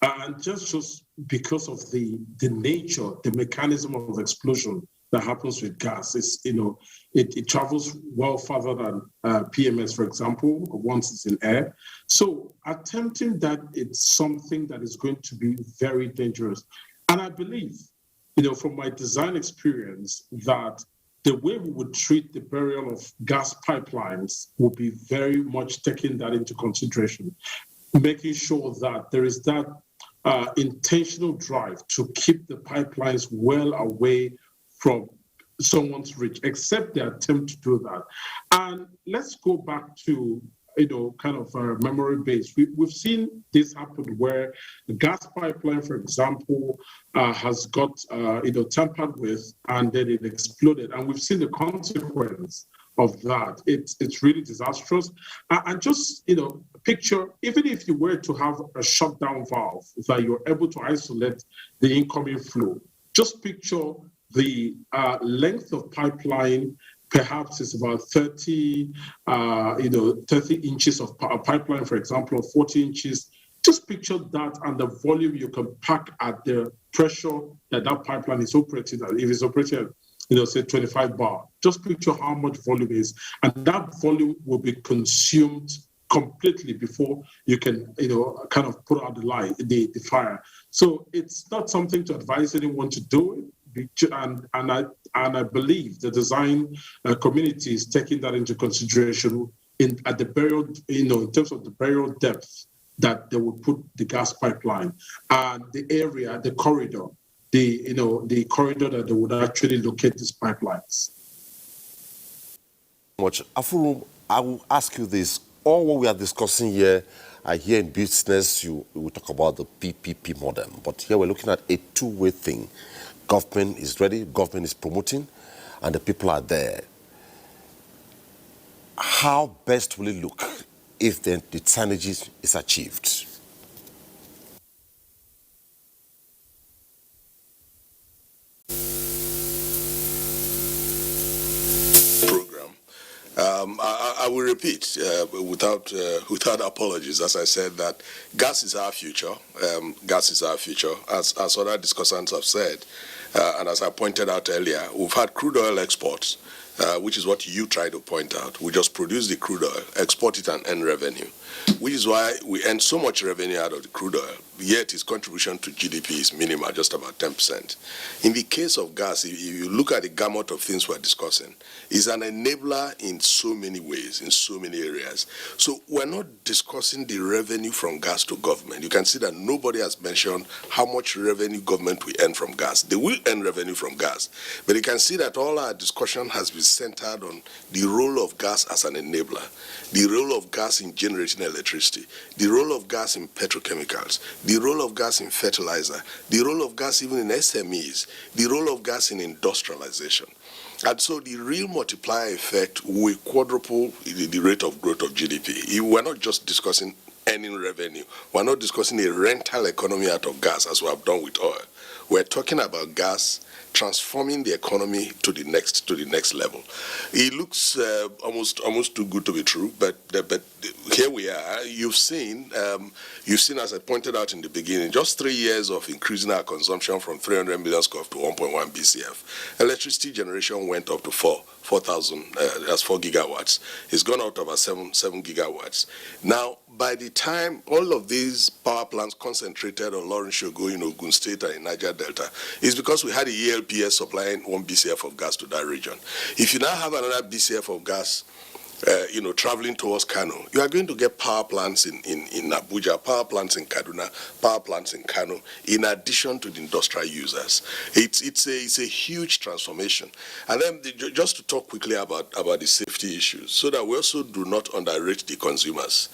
And just because of the nature, the mechanism of explosion that happens with gas, it travels well further than PMS, for example, once it's in air. So attempting that, it's something that is going to be very dangerous. And I believe, from my design experience, that the way we would treat the burial of gas pipelines will be very much taking that into consideration, making sure that there is that intentional drive to keep the pipelines well away from someone's reach, except they attempt to do that. And let's go back to kind of memory base. We've seen this happen where the gas pipeline, for example, has got tampered with, and then it exploded. And we've seen the consequence of that. It's really disastrous. And just picture, even if you were to have a shutdown valve that you're able to isolate the incoming flow, just picture the length of pipeline. Perhaps it's about 30 inches of pipeline, for example, or 40 inches. Just picture that and the volume you can pack at the pressure that pipeline is operating at. If it's operating say 25 bar. Just picture how much volume is, and that volume will be consumed completely before you can, kind of put out the fire. So it's not something to advise anyone to do it. And I believe the design community is taking that into consideration at the burial, in terms of the burial depth that they would put the gas pipeline and the area, the corridor, the corridor that they would actually locate these pipelines. Afuru, I will ask you this. All what we are discussing here, here in business, we talk about the PPP model. But here we're looking at a two-way thing. Government is ready, government is promoting, and the people are there. How best will it look if the synergy is achieved? I will repeat without apologies, as I said, that gas is our future. Gas is our future, as other discussants have said, and as I pointed out earlier, we've had crude oil exports, which is what you try to point out. We just produce the crude oil, export it, and earn revenue, which is why we earn so much revenue out of the crude oil. Yet its contribution to GDP is minimal, just about 10%. In the case of gas, if you look at the gamut of things we're discussing, it's an enabler in so many ways, in so many areas. So we're not discussing the revenue from gas to government. You can see that nobody has mentioned how much revenue government will earn from gas. They will earn revenue from gas. But you can see that all our discussion has been centered on the role of gas as an enabler, the role of gas in generating electricity, the role of gas in petrochemicals, the role of gas in fertilizer, the role of gas even in SMEs, the role of gas in industrialization. And so the real multiplier effect will quadruple the rate of growth of GDP. We're not just discussing earning revenue. We're not discussing a rental economy out of gas as we have done with oil. We're talking about gas transforming the economy to the next level. It looks almost too good to be true, but here we are. You've seen, as I pointed out in the beginning, just 3 years of increasing our consumption from 300 million scof to 1.1 BCF. Electricity generation went up to 4,000, that's 4 gigawatts. It's gone out about 7 gigawatts. Now, by the time all of these power plants concentrated on Lawrence Shogo in Ogun State and in Niger Delta, it's because we had the ELPS supplying 1 BCF of gas to that region. If you now have another BCF of gas, traveling towards Kano, you are going to get power plants in Abuja, power plants in Kaduna, power plants in Kano, in addition to the industrial users. It's a huge transformation. And then just to talk quickly about the safety issues, so that we also do not underrate the consumers.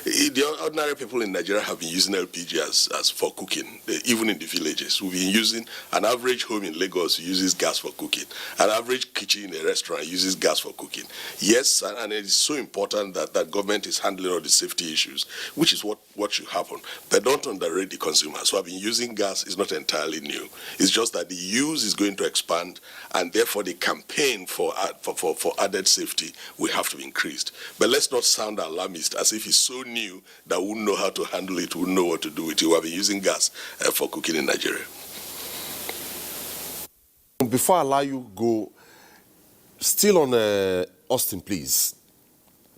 The ordinary people in Nigeria have been using LPG as for cooking, even in the villages. We've been using, an average home in Lagos uses gas for cooking. An average kitchen in a restaurant uses gas for cooking. Yes, and it is so important that government is handling all the safety issues, which is what should happen. But don't underrate the consumers who have been using gas. Is not entirely new. It's just that the use is going to expand, and therefore the campaign for added safety will have to be increased. But let's not sound alarmist as if it's so new that we wouldn't know how to handle it, we wouldn't know what to do with it. We have been using gas for cooking in Nigeria. Before I allow you go, still on Austin, please.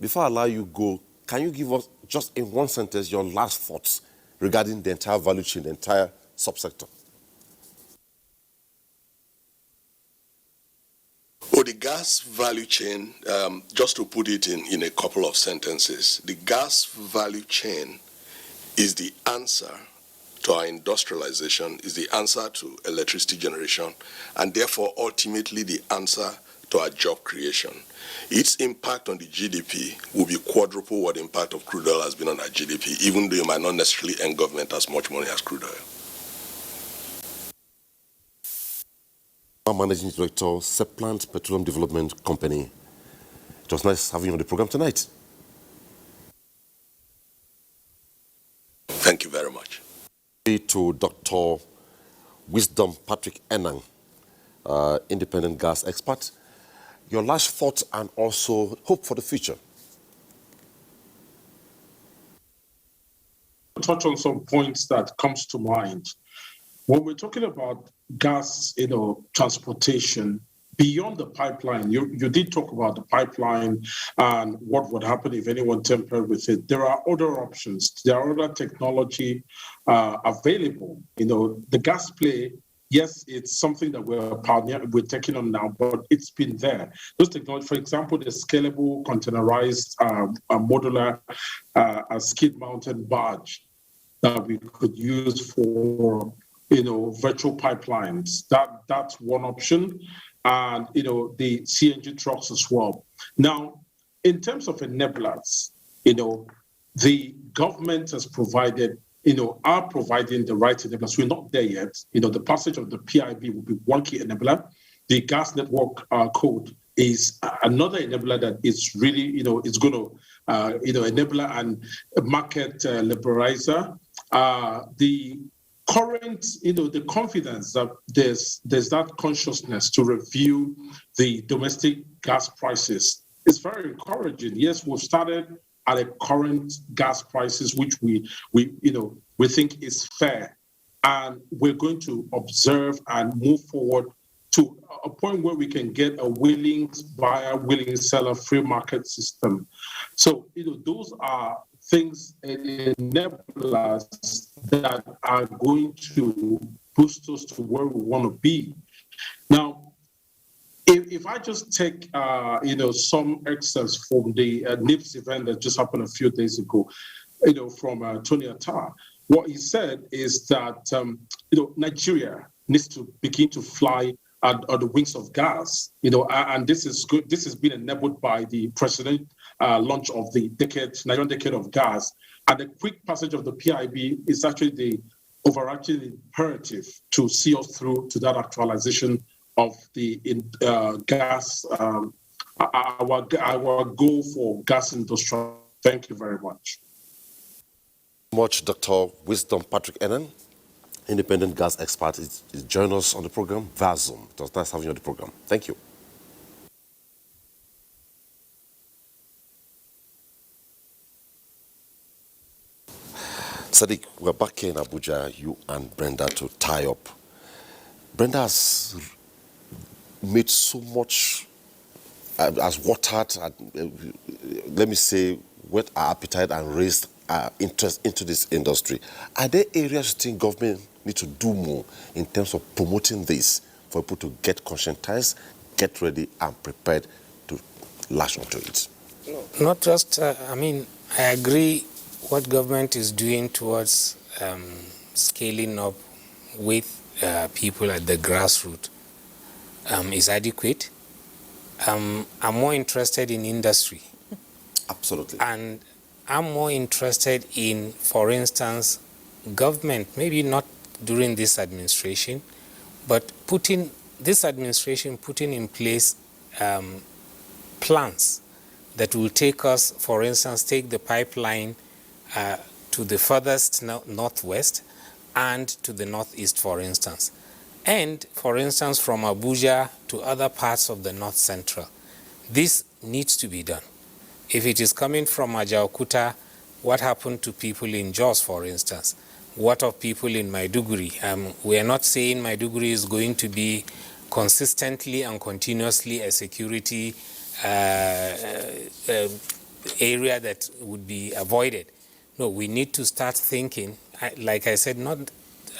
Before I allow you go, can you give us, just in one sentence, your last thoughts regarding the entire value chain, the entire subsector? Well, the gas value chain, just to put it in a couple of sentences, the gas value chain is the answer to our industrialization, is the answer to electricity generation, and therefore ultimately the answer to our job creation. Its impact on the GDP will be quadruple what the impact of crude oil has been on our GDP, even though you might not necessarily earn government as much money as crude oil. Managing Director, Seplant Petroleum Development Company. It was nice having you on the program tonight. Thank you very much. To Dr. Wisdom Patrick Enang, independent gas expert. Your last thoughts and also hope for the future. Touch on some points that comes to mind. When we're talking about gas, transportation, beyond the pipeline, you did talk about the pipeline and what would happen if anyone tampered with it. There are other options. There are other technology available. The gas play, yes, it's something that we're taking on now, but it's been there. Those technology, for example, the scalable, containerized, modular, skid-mounted barge that we could use for, virtual pipelines. That's one option. And, the CNG trucks as well. Now, in terms of enablers, the government has provided, are providing the right enablers. We're not there yet. The passage of the PIB will be one key enabler. The gas network code is another enabler that is really, it's going to, enabler and market liberalizer. The current, the confidence that there's that consciousness to review the domestic gas prices is very encouraging. Yes, we've started at a current gas prices, which we think is fair, and we're going to observe and move forward to a point where we can get a willing buyer, willing seller, free market system. So, those are things, enablers that are going to boost us to where we want to be. Now, if I just take, some excerpts from the NIPS event that just happened a few days ago, from Tony Atta, what he said is that, Nigeria needs to begin to fly on the wings of gas, and this is good. This has been enabled by the president launch of the Nigerian decade of gas, and the quick passage of the PIB is actually the overarching imperative to see us through to that actualization of the gas, our goal for gas industry. Thank you very much. Dr. Wisdom Patrick Enan, independent gas expert, is joining us on the program via Zoom. It was nice having you on the program. Thank you. Sadiq, we're back here in Abuja, you and Brenda, to tie up. Brenda has made so much, has watered, let me say, whet our appetite and raised our interest into this industry. Are there areas you think government need to do more in terms of promoting this for people to get conscientized, get ready and prepared to lash onto it? No, not just, I agree what government is doing towards scaling up with people at the grassroots is adequate. I'm more interested in industry. Absolutely. And I'm more interested in, for instance, government, maybe not during this administration, but putting in place plans that will take us, for instance, take the pipeline to the furthest northwest and to the northeast, for instance. And, for instance, from Abuja to other parts of the north central. This needs to be done. If it is coming from Ajaokuta, what happened to people in Jos, for instance? What of people in Maiduguri? We are not saying Maiduguri is going to be consistently and continuously a security area that would be avoided. No, we need to start thinking, like I said, not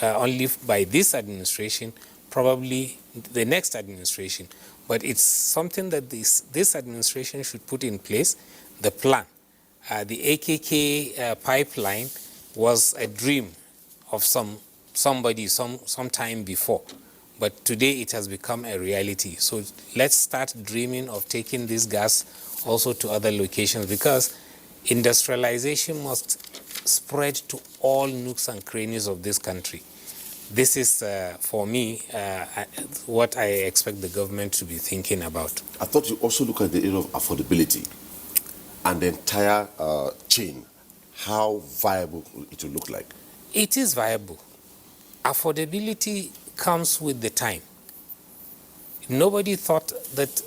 only by this administration, probably the next administration, but it's something that this administration should put in place, the plan. The AKK pipeline was a dream of somebody some time before, but today it has become a reality. So let's start dreaming of taking this gas also to other locations, because industrialization must spread to all nooks and crannies of this country. This is, for me, what I expect the government to be thinking about. I thought you also look at the area of affordability and the entire chain, how viable it will look like. It is viable. Affordability comes with the time. Nobody thought that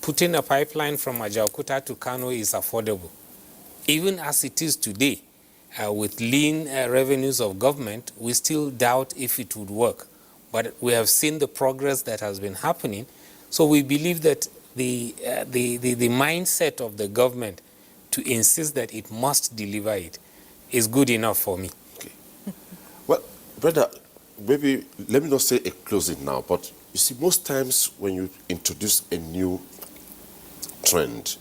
putting a pipeline from Ajaokuta to Kano is affordable. Even as it is today, with lean revenues of government, we still doubt if it would work. But we have seen the progress that has been happening, So we believe that the mindset of the government to insist that it must deliver it is good enough for me. Okay. Well, brother, maybe let me not say a closing now, but you see, most times when you introduce a new trend,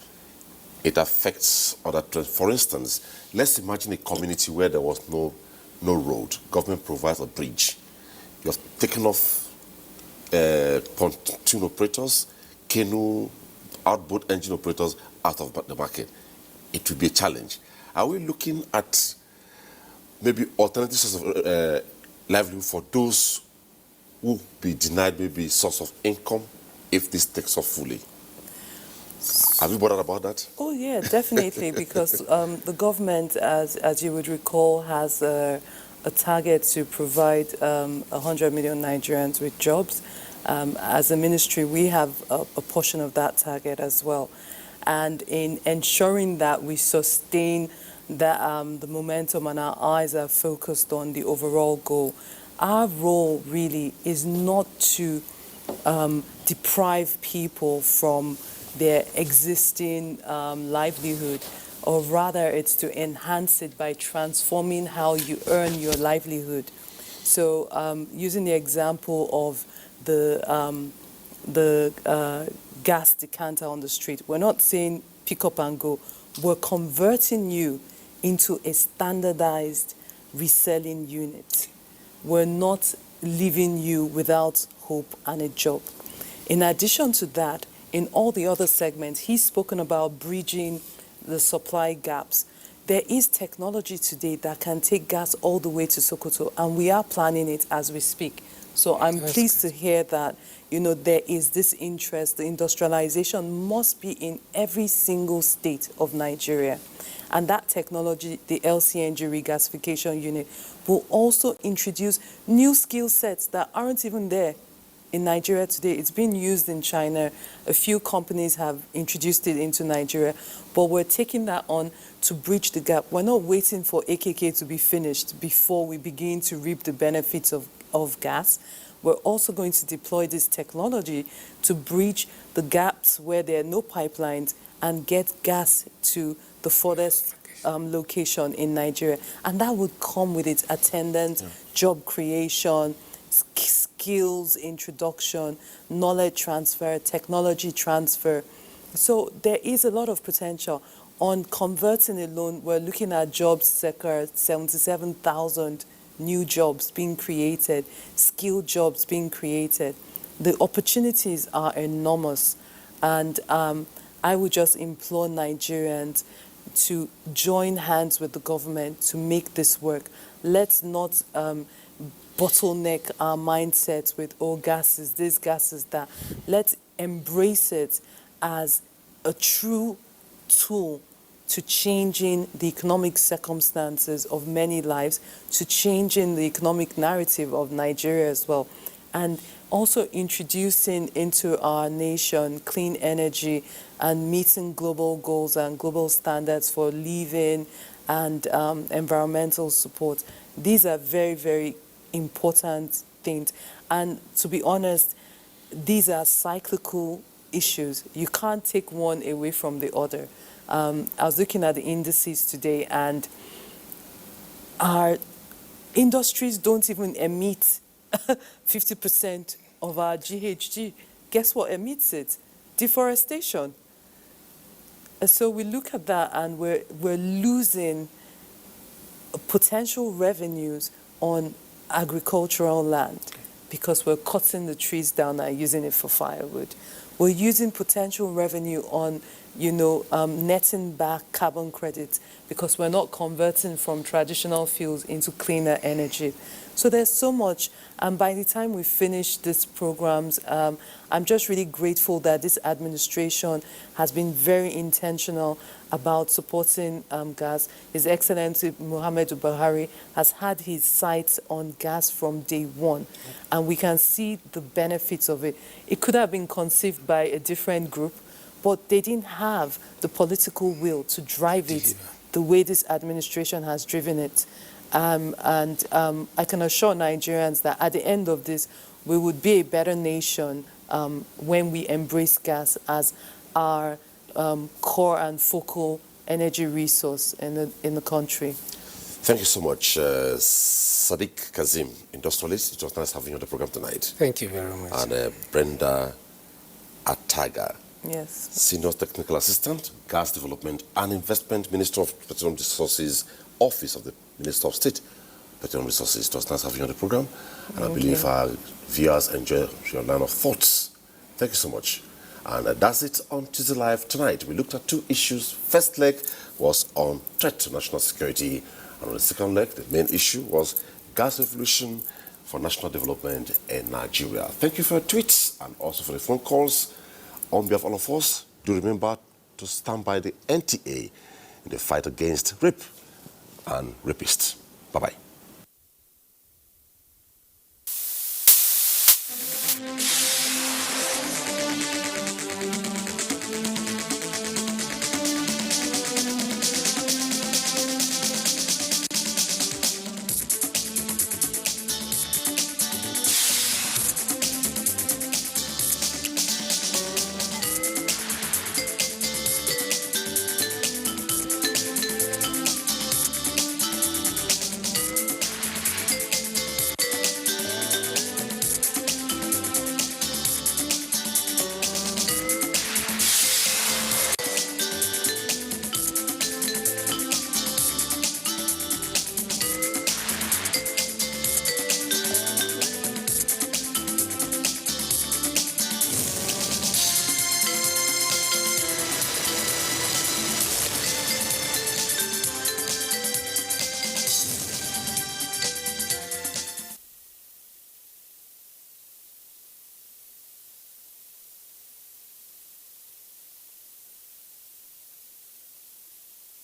it affects other trends. For instance, let's imagine a community where there was no road. Government provides a bridge. You've taken off pontoon operators, canoe, outboard engine operators out of the market. It will be a challenge. Are we looking at maybe alternative sources of livelihood for those who be denied maybe source of income if this takes off fully? Have you bothered about that? Oh yeah, definitely, because the government, as you would recall, has a target to provide 100 million Nigerians with jobs. As a ministry, we have a portion of that target as well. And in ensuring that we sustain that, the momentum and our eyes are focused on the overall goal, our role really is not to deprive people from their existing livelihood, or rather it's to enhance it by transforming how you earn your livelihood. So using the example of the gas decanter on the street, we're not saying pick up and go. We're converting you into a standardized reselling unit. We're not leaving you without hope and a job. In addition to that, in all the other segments, he's spoken about bridging the supply gaps. There is technology today that can take gas all the way to Sokoto, and we are planning it as we speak. So I'm pleased to hear that, there is this interest. The industrialization must be in every single state of Nigeria. And that technology, the LCNG regasification unit, will also introduce new skill sets that aren't even there in Nigeria today. It's being used in China. A few companies have introduced it into Nigeria, but we're taking that on to bridge the gap. We're not waiting for AKK to be finished before we begin to reap the benefits of gas. We're also going to deploy this technology to bridge the gaps where there are no pipelines and get gas to the furthest location in Nigeria. And that would come with its attendant job creation, skills introduction, knowledge transfer, technology transfer. So there is a lot of potential. On converting alone, we're looking at jobs circa 77,000 new jobs being created, skilled jobs being created. The opportunities are enormous. And I would just implore Nigerians to join hands with the government to make this work. Let's not bottleneck our mindsets with, gas is this, gas is that. Let's embrace it as a true tool to changing the economic circumstances of many lives, to changing the economic narrative of Nigeria as well, and also introducing into our nation clean energy and meeting global goals and global standards for living and environmental support. These are very, very important things. And to be honest, these are cyclical issues. You can't take one away from the other. I was looking at the indices today, and our industries don't even emit 50% of our GHG. Guess what emits it? Deforestation. And so we look at that, and we're losing potential revenues on agricultural land because we're cutting the trees down and using it for firewood. We're using potential revenue on, netting back carbon credits because we're not converting from traditional fuels into cleaner energy. So there's so much, and by the time we finish these programs, I'm just really grateful that this administration has been very intentional about supporting gas. His Excellency Muhammadu Buhari has had his sights on gas from day one, and we can see the benefits of it. It could have been conceived by a different group, but they didn't have the political will to drive it the way this administration has driven it. I can assure Nigerians that at the end of this, we would be a better nation when we embrace gas as our core and focal energy resource in the country. Thank you so much, Sadiq Kazim, industrialist. It was nice having you on the program tonight. Thank you very much. And Brenda Ataga, yes, Senior Technical Assistant, Gas Development and Investment, Minister of Petroleum Resources, Office of the Minister of State, Petroleum Resources. It was nice having you on the program. And I believe our viewers enjoy your line of thoughts. Thank you so much. And that's it on Tuesday Live tonight. We looked at two issues. First leg was on threat to national security. And on the second leg, the main issue was gas revolution for national development in Nigeria. Thank you for your tweets and also for the phone calls. On behalf of all of us, do remember to stand by the NTA in the fight against rape and rapists. Bye-bye.